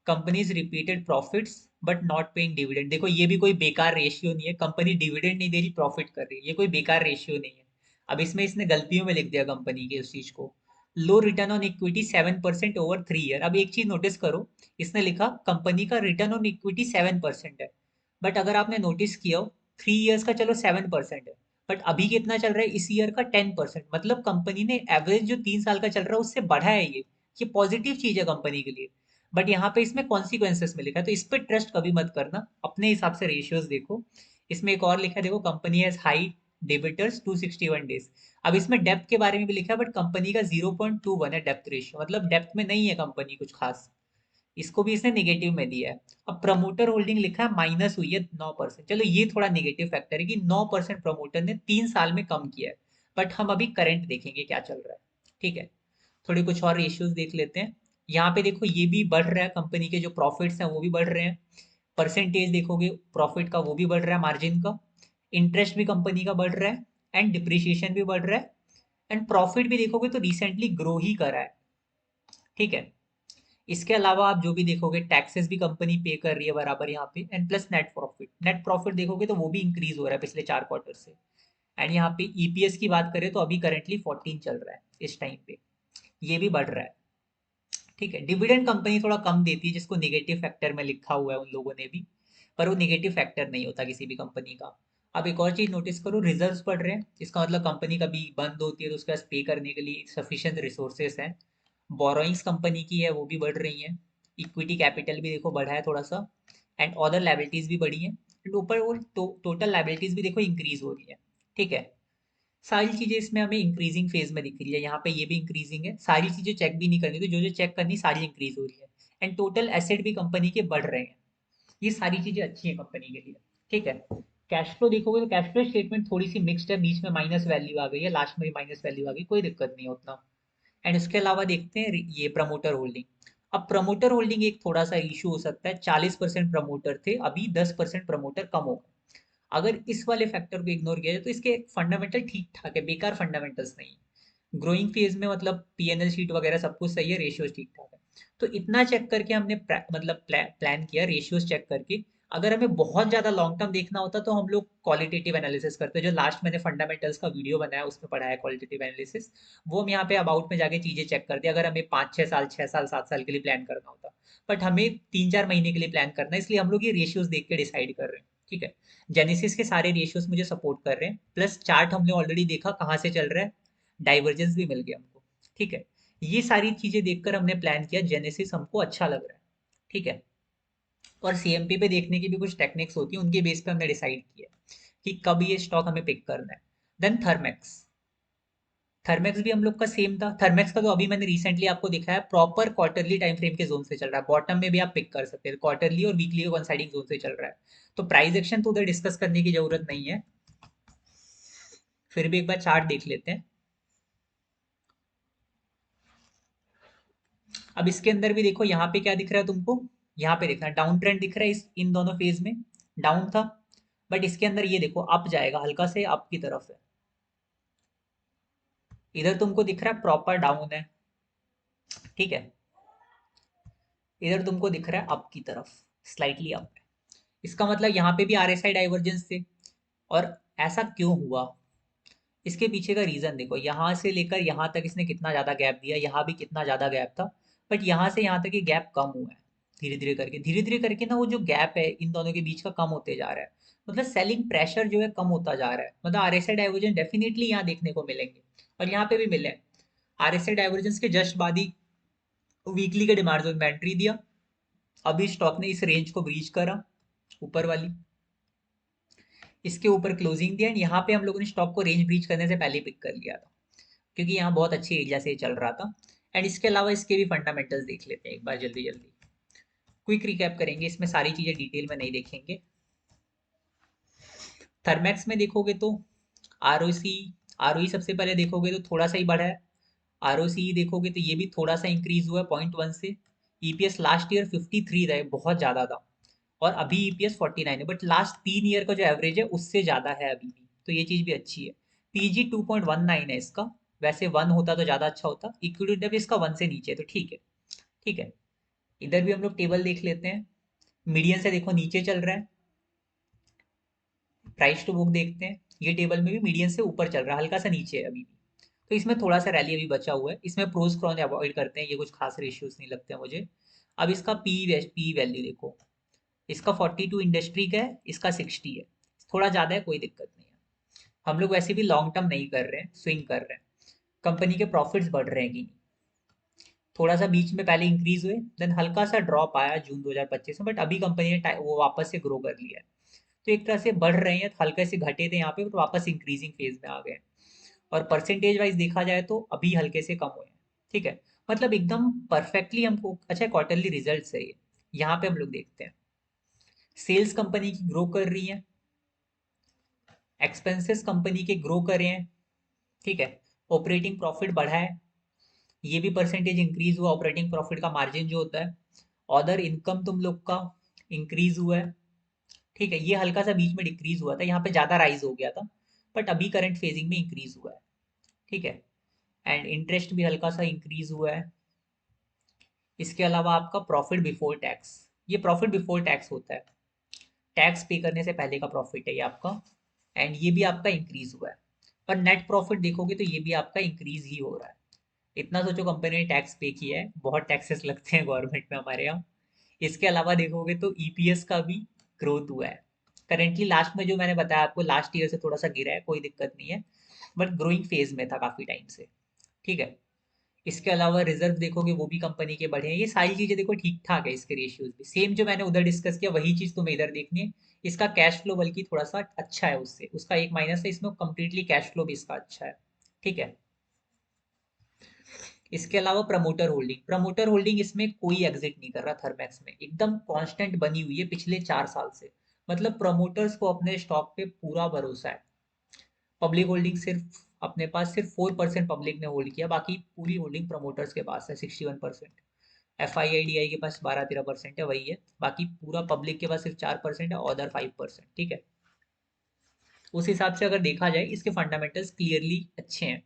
Companies repeated profits but not paying dividend, देखो ये भी कोई बेकार रेशियो नहीं है, कंपनी डिविडेंड नहीं दे रही, प्रॉफिट कर रही है, ये कोई बेकार रेशियो नहीं है। अब इसमें इसने गलतियों में लिख दिया कंपनी के उस चीज को। Low return on equity 7% over 3 year. अब एक चीज नोटिस करो, इसने लिखा कंपनी का रिटर्न ऑन इक्विटी 7% है, बट अगर आपने नोटिस किया हो 3 ईयर्स का चलो 7% है, बट अभी कितना चल रहा है इस ईयर का 10%, मतलब कंपनी ने एवरेज जो 3 साल का चल रहा है उससे बढ़ा है ये पॉजिटिव चीज है कंपनी के लिए। बट यहाँ पे इसमें कॉन्सिक्वेंसेस में लिखा है, तो इस पर ट्रस्ट कभी मत करना, अपने हिसाब से रेशियोज देखो। इसमें एक और लिखा है देखो, company has high debtors 261 days. अब इसमें डेप्थ के बारे में भी लिखा है, बट कंपनी का 0.21 है डेप्थ रेशियो, मतलब डेप्थ में नहीं है कंपनी कुछ खास, इसको भी इसने निगेटिव में दिया है। अब प्रमोटर होल्डिंग लिखा है माइनस हुई है 9%, चलो ये थोड़ा निगेटिव फैक्टर है कि 9% प्रमोटर ने 3 साल में कम किया है। बट हम अभी करंट देखेंगे क्या चल रहा है, ठीक है। थोड़े कुछ और रेशियोज देख लेते हैं। यहाँ पे देखो ये भी बढ़ रहा है, कंपनी के जो प्रॉफिट्स हैं वो भी बढ़ रहे हैं, परसेंटेज देखोगे प्रॉफिट का वो भी बढ़ रहा है, मार्जिन का। इंटरेस्ट भी कंपनी का बढ़ रहा है, एंड डिप्रिसिएशन भी बढ़ रहा है, एंड प्रॉफिट भी देखोगे तो रिसेंटली ग्रो ही करा है, ठीक है। इसके अलावा आप जो भी देखोगे टैक्सेस भी कंपनी पे कर रही है बराबर यहाँ पे, एंड प्लस नेट प्रॉफिट देखोगे तो वो भी इंक्रीज हो रहा है पिछले 4 क्वार्टर से। एंड यहाँ पे ईपीएस की बात करें तो अभी करेंटली 14 चल रहा है इस टाइम पे, ये भी बढ़ रहा है, ठीक है। डिविडेंड कंपनी थोड़ा कम देती है, जिसको निगेटिव फैक्टर में लिखा हुआ है उन लोगों ने भी, पर वो निगेटिव फैक्टर नहीं होता किसी भी कंपनी का। अब एक और चीज नोटिस करो, रिजर्व्स बढ़ रहे हैं, इसका मतलब कंपनी कभी बंद होती है तो उसके पास पे करने के लिए सफिशिएंट रिसोर्सेस हैं। बोरोइंग्स कंपनी की है वो भी बढ़ रही हैं। इक्विटी कैपिटल भी देखो बढ़ा है थोड़ा सा, एंड अदर लाइबिलिटीज भी बढ़ी हैं, एंड ऊपर वो टोटल लाइबिलिटीज भी देखो इंक्रीज हो रही है, ठीक है। सारी चीजें इसमें हमें इंक्रीजिंग फेज में दिख रही है, यहाँ पे ये भी इंक्रीजिंग है, सारी चीजें चेक भी नहीं करनी, तो जो जो चेक करनी सारी इंक्रीज हो रही है। एंड टोटल एसेट भी कंपनी के बढ़ रहे हैं, ये सारी चीजें अच्छी हैं कंपनी के लिए, ठीक है। कैश फ्लो देखोगे तो कैश फ्लो स्टेटमेंट थोड़ी सी मिक्स्ड है, बीच में माइनस वैल्यू आ गई है, लास्ट में भी माइनस वैल्यू आ गई, कोई दिक्कत नहीं है उतना। एंड इसके अलावा देखते हैं ये प्रमोटर होल्डिंग। अब प्रमोटर होल्डिंग एक थोड़ा सा इशू हो सकता है, 40% प्रमोटर थे, अभी 10% प्रमोटर कम हो गए। अगर इस वाले फैक्टर को इग्नोर किया जाए तो इसके फंडामेंटल ठीक ठाक है, बेकार फंडामेंटल्स नहीं। ग्रोइंग फेज में मतलब पीएनएल शीट वगैरह सब कुछ सही है, रेशियोज ठीक ठाक है। तो इतना चेक करके हमने मतलब प्लान किया रेशियोज चेक करके। अगर हमें बहुत ज्यादा लॉन्ग टर्म देखना होता तो हम लोग क्वालिटेटिव एनालिसिस करते हैं, जो लास्ट मैंने फंडामेंटल्स का वीडियो बनाया उसमें पढ़ाया क्वालिटेटिव एनालिसिस। वो हम यहाँ पे अबाउट में जाके चीजें चेक करते हैं, अगर हमें 5 6 साल 6 साल 7 साल के लिए प्लान करना होता। बट हमें 3 4 महीने के लिए प्लान करना है, इसलिए हम लोग ये रेशियोज देख के डिसाइड कर रहे हैं, ठीक है। जेनेसिस के सारे रेशियोज मुझे सपोर्ट कर रहे हैं, प्लस चार्ट हमने ऑलरेडी देखा कहाँ से चल रहा है, डाइवर्जेंस भी मिल गया हमको, ठीक है। ये सारी चीजें देखकर हमने प्लान किया, जेनेसिस हमको अच्छा लग रहा है, ठीक है। और सीएमपी पे देखने की भी कुछ टेक्निक्स होती है, उनके बेस पे हमने डिसाइड किया कि कब ये स्टॉक हमें पिक करना है। देन थर्मेक्स, थर्मेक्स भी हम लोग का सेम था। थर्मेक्स का तो अभी मैंने रिसेंटली आपको दिखाया, प्रॉपर क्वार्टरली टाइम फ्रेम के जोन से चल रहा है, बॉटम में भी आप पिक कर सकते हैं, क्वार्टरली और वीकली कॉन्साइडिंग जोन से चल रहा है। तो प्राइस एक्शन तो उधर डिस्कस करने की जरूरत नहीं है, फिर भी एक बार चार्ट देख लेते हैं। अब इसके अंदर भी देखो यहाँ पे क्या दिख रहा है तुमको, यहाँ पे दिख रहा है डाउन ट्रेंड दिख रहा है, इस इन दोनों फेज में डाउन था। बट इसके अंदर ये देखो अप जाएगा, हल्का से अप की तरफ है। इधर तुमको दिख रहा है प्रॉपर डाउन है, ठीक है। इधर तुमको दिख रहा है अप की तरफ, स्लाइटली अप है। इसका मतलब यहाँ पे भी आरएसआई डाइवर्जेंस थे। और ऐसा क्यों हुआ, इसके पीछे का रीजन देखो, यहाँ से लेकर यहाँ तक इसने कितना ज्यादा गैप दिया, यहाँ भी कितना ज्यादा गैप था। बट यहाँ से यहाँ तक ये गैप कम हुआ है, धीरे धीरे करके ना वो जो गैप है इन दोनों के बीच का कम होते जा रहा है। मतलब सेलिंग प्रेशर जो है कम होता जा रहा है, मतलब आरएसआई डाइवर्जेंस डेफिनेटली यहाँ देखने को मिलेंगे, और यहाँ पे भी मिले। आरएसआई डाइवर्जेंस के जस्ट बाद ही वीकली के डिमांड जोन में एंट्री दिया, अभी स्टॉक ने इस रेंज को ब्रीच करा, ऊपर वाली, इसके ऊपर क्लोजिंग दिया, एंड यहाँ पे हम लोगों ने स्टॉक को रेंज ब्रीच करने से पहले पिक कर लिया था, क्योंकि यहाँ बहुत अच्छी एरिया से चल रहा था। एंड इसके अलावा इसके भी फंडामेंटल्स देख लेते हैं एक बार जल्दी जल्दी, क्विक रिकैप करेंगे, इसमें सारी चीजें डिटेल में नहीं देखेंगे। थर्मैक्स में देखोगे तो आर ओ सी आरओई सबसे पहले देखोगे तो थोड़ा सा ही बढ़ा है। आरओसी देखोगे तो ये भी थोड़ा सा इंक्रीज हुआ है 0.1 से। ईपीएस लास्ट ईयर 53 रहे, बहुत ज्यादा था। और अभी ईपीएस 49 है, बट लास्ट 3 ईयर का जो एवरेज है उससे ज्यादा है अभी भी, तो ये चीज भी अच्छी है। पीजी 2.19 है इसका। वैसे 1 होता तो ज्यादा अच्छा होता। इक्विटी भी इसका 1 से नीचे है, तो ठीक है। ठीक है। इधर भी हम लोग टेबल देख लेते हैं। मीडियन से देखो नीचे चल रहा है। प्राइस टू बुक देखते हैं। ये टेबल में भी मीडियन से ऊपर चल रहा है, हल्का सा नीचे है अभी भी। तो इसमें थोड़ा सा रैली अभी बचा हुआ है। इसमें प्रोज क्रॉन अवॉइड करते हैं, ये कुछ खास रेशियोज नहीं लगते हैं मुझे। अब इसका पी वैल्यू देखो। इसका 42 इंडस्ट्री का है, इसका 60 है। थोड़ा ज़्यादा है, कोई दिक्कत नहीं है। हम लोग वैसे भी लॉन्ग टर्म नहीं कर रहे हैं, स्विंग कर रहे हैं। कंपनी के प्रॉफिट्स बढ़ रहे हैं कि नहीं। थोड़ा सा बीच में पहले इंक्रीज हुए, देन हल्का सा ड्रॉप आया जून 2025 में, बट अभी कंपनी ने वो वापस से ग्रो कर लिया है। तो एक तरह से बढ़ रहे हैं, हल्के से घटे थे यहाँ पे, तो वापस इंक्रीजिंग फेज में आ गए। और परसेंटेज वाइज देखा जाए तो अभी हल्के से कम हुए हैं। ठीक है। मतलब एकदम परफेक्टली हमको अच्छा क्वार्टरली रिजल्ट है ये। यहाँ पे हम लोग देखते हैं सेल्स कंपनी की ग्रो कर रही है, एक्सपेंसेस कंपनी के ग्रो कर रहे हैं। ठीक है। ऑपरेटिंग प्रॉफिट बढ़ा है, ये भी परसेंटेज इंक्रीज हुआ। ऑपरेटिंग प्रॉफिट का मार्जिन जो होता है। अदर इनकम तुम लोग का इंक्रीज हुआ है। ठीक है। ये हल्का सा बीच में डिक्रीज हुआ था, यहाँ पे ज्यादा राइज हो गया था, बट अभी करंट फेजिंग में इंक्रीज हुआ है। ठीक है। एंड इंटरेस्ट भी हल्का सा इंक्रीज हुआ है। इसके अलावा आपका प्रॉफिट बिफोर टैक्स, ये प्रॉफिट बिफोर टैक्स होता है, टैक्स पे करने से पहले का प्रॉफिट है ये आपका। एंड ये भी आपका इंक्रीज हुआ है। पर नेट प्रॉफिट देखोगे तो ये भी आपका इंक्रीज ही हो रहा है। इतना सोचो कंपनी ने टैक्स पे किया है, बहुत टैक्सेस लगते हैं गवर्नमेंट में हमारे यहाँ। इसके अलावा देखोगे तो ईपीएस का भी ग्रोथ हुआ है। करेंटली लास्ट में जो मैंने बताया आपको, लास्ट ईयर से थोड़ा सा गिरा है, कोई दिक्कत नहीं है, बट ग्रोइंग फेज में था काफी टाइम से। ठीक है। इसके अलावा रिजर्व देखोगे वो भी कंपनी के बढ़े हैं। ये सारी चीजें देखो ठीक ठाक है, इसके रेशियोज भी सेम जो मैंने उधर डिस्कस किया वही चीज तुम्हें इधर देखनी है। इसका कैश फ्लो बल्कि थोड़ा सा अच्छा है उससे, उसका एक माइनस है, इसमें कंप्लीटली कैश फ्लो भी इसका अच्छा है। ठीक है। इसके अलावा प्रमोटर होल्डिंग इसमें कोई एग्जिट नहीं कर रहा, थर्मैक्स में एकदम कांस्टेंट बनी हुई है पिछले 4 साल से। मतलब प्रमोटर्स को अपने स्टॉक पे पूरा भरोसा है। पब्लिक होल्डिंग सिर्फ अपने पास सिर्फ 4% पब्लिक ने होल्ड किया, बाकी पूरी होल्डिंग प्रमोटर्स के पास है 61%। F I I D I के पास 12-13% है, वही है। बाकी पूरा पब्लिक के पास सिर्फ 4% है, अदर 5%। ठीक है। उस हिसाब से अगर देखा जाए इसके फंडामेंटल्स क्लियरली अच्छे हैं।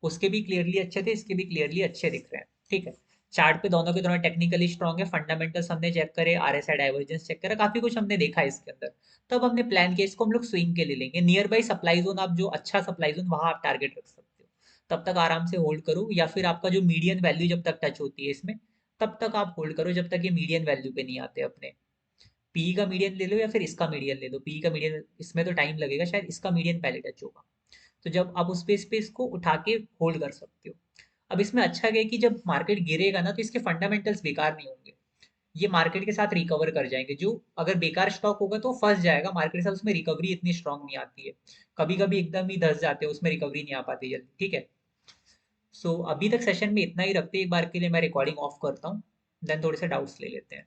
उसके भी क्लियरली अच्छे थे, इसके भी क्लियरली अच्छे दिख रहे हैं। ठीक है। चार्ट पे दोनों के दोनों टेक्निकली स्ट्रॉन्ग है, फंडामेंटल्स हमने चेक करे, आरएसआई डाइवर्जेंस चेक करा, काफी कुछ हमने देखा है इसके अंदर। तब हमने प्लान किया इसको हम लोग स्विंग के लिए लेंगे। नियर बाई सप्लाई जोन, आप जो अच्छा सप्लाई जोन वहां आप टारगेट रख सकते हो। तब तक आराम से होल्ड करो, या फिर आपका जो मीडियन वैल्यू जब तक टच होती है इसमें, तब तक आप होल्ड करो, जब तक ये मीडियन वैल्यू पे नहीं आते अपने। पी का मीडियन ले लो या फिर इसका मीडियन ले लो। पी का मीडियन इसमें तो टाइम लगेगा, शायद इसका मीडियन पहले टच होगा। तो जब आप उस बेस पे इसको उठा के होल्ड कर सकते हो। अब इसमें अच्छा है कि जब मार्केट गिरेगा ना तो इसके फंडामेंटल्स बेकार नहीं होंगे, ये मार्केट के साथ रिकवर कर जाएंगे। जो अगर बेकार स्टॉक होगा तो फंस जाएगा मार्केट के साथ, उसमें रिकवरी इतनी स्ट्रांग नहीं आती है। कभी कभी एकदम ही धस जाते हैं, उसमें रिकवरी नहीं आ पाती जल्दी। ठीक है। सो अभी तक सेशन में इतना ही रखते हैं, एक बार के लिए मैं रिकॉर्डिंग ऑफ करता हूँ, देन थोड़े से डाउट्स ले लेते हैं।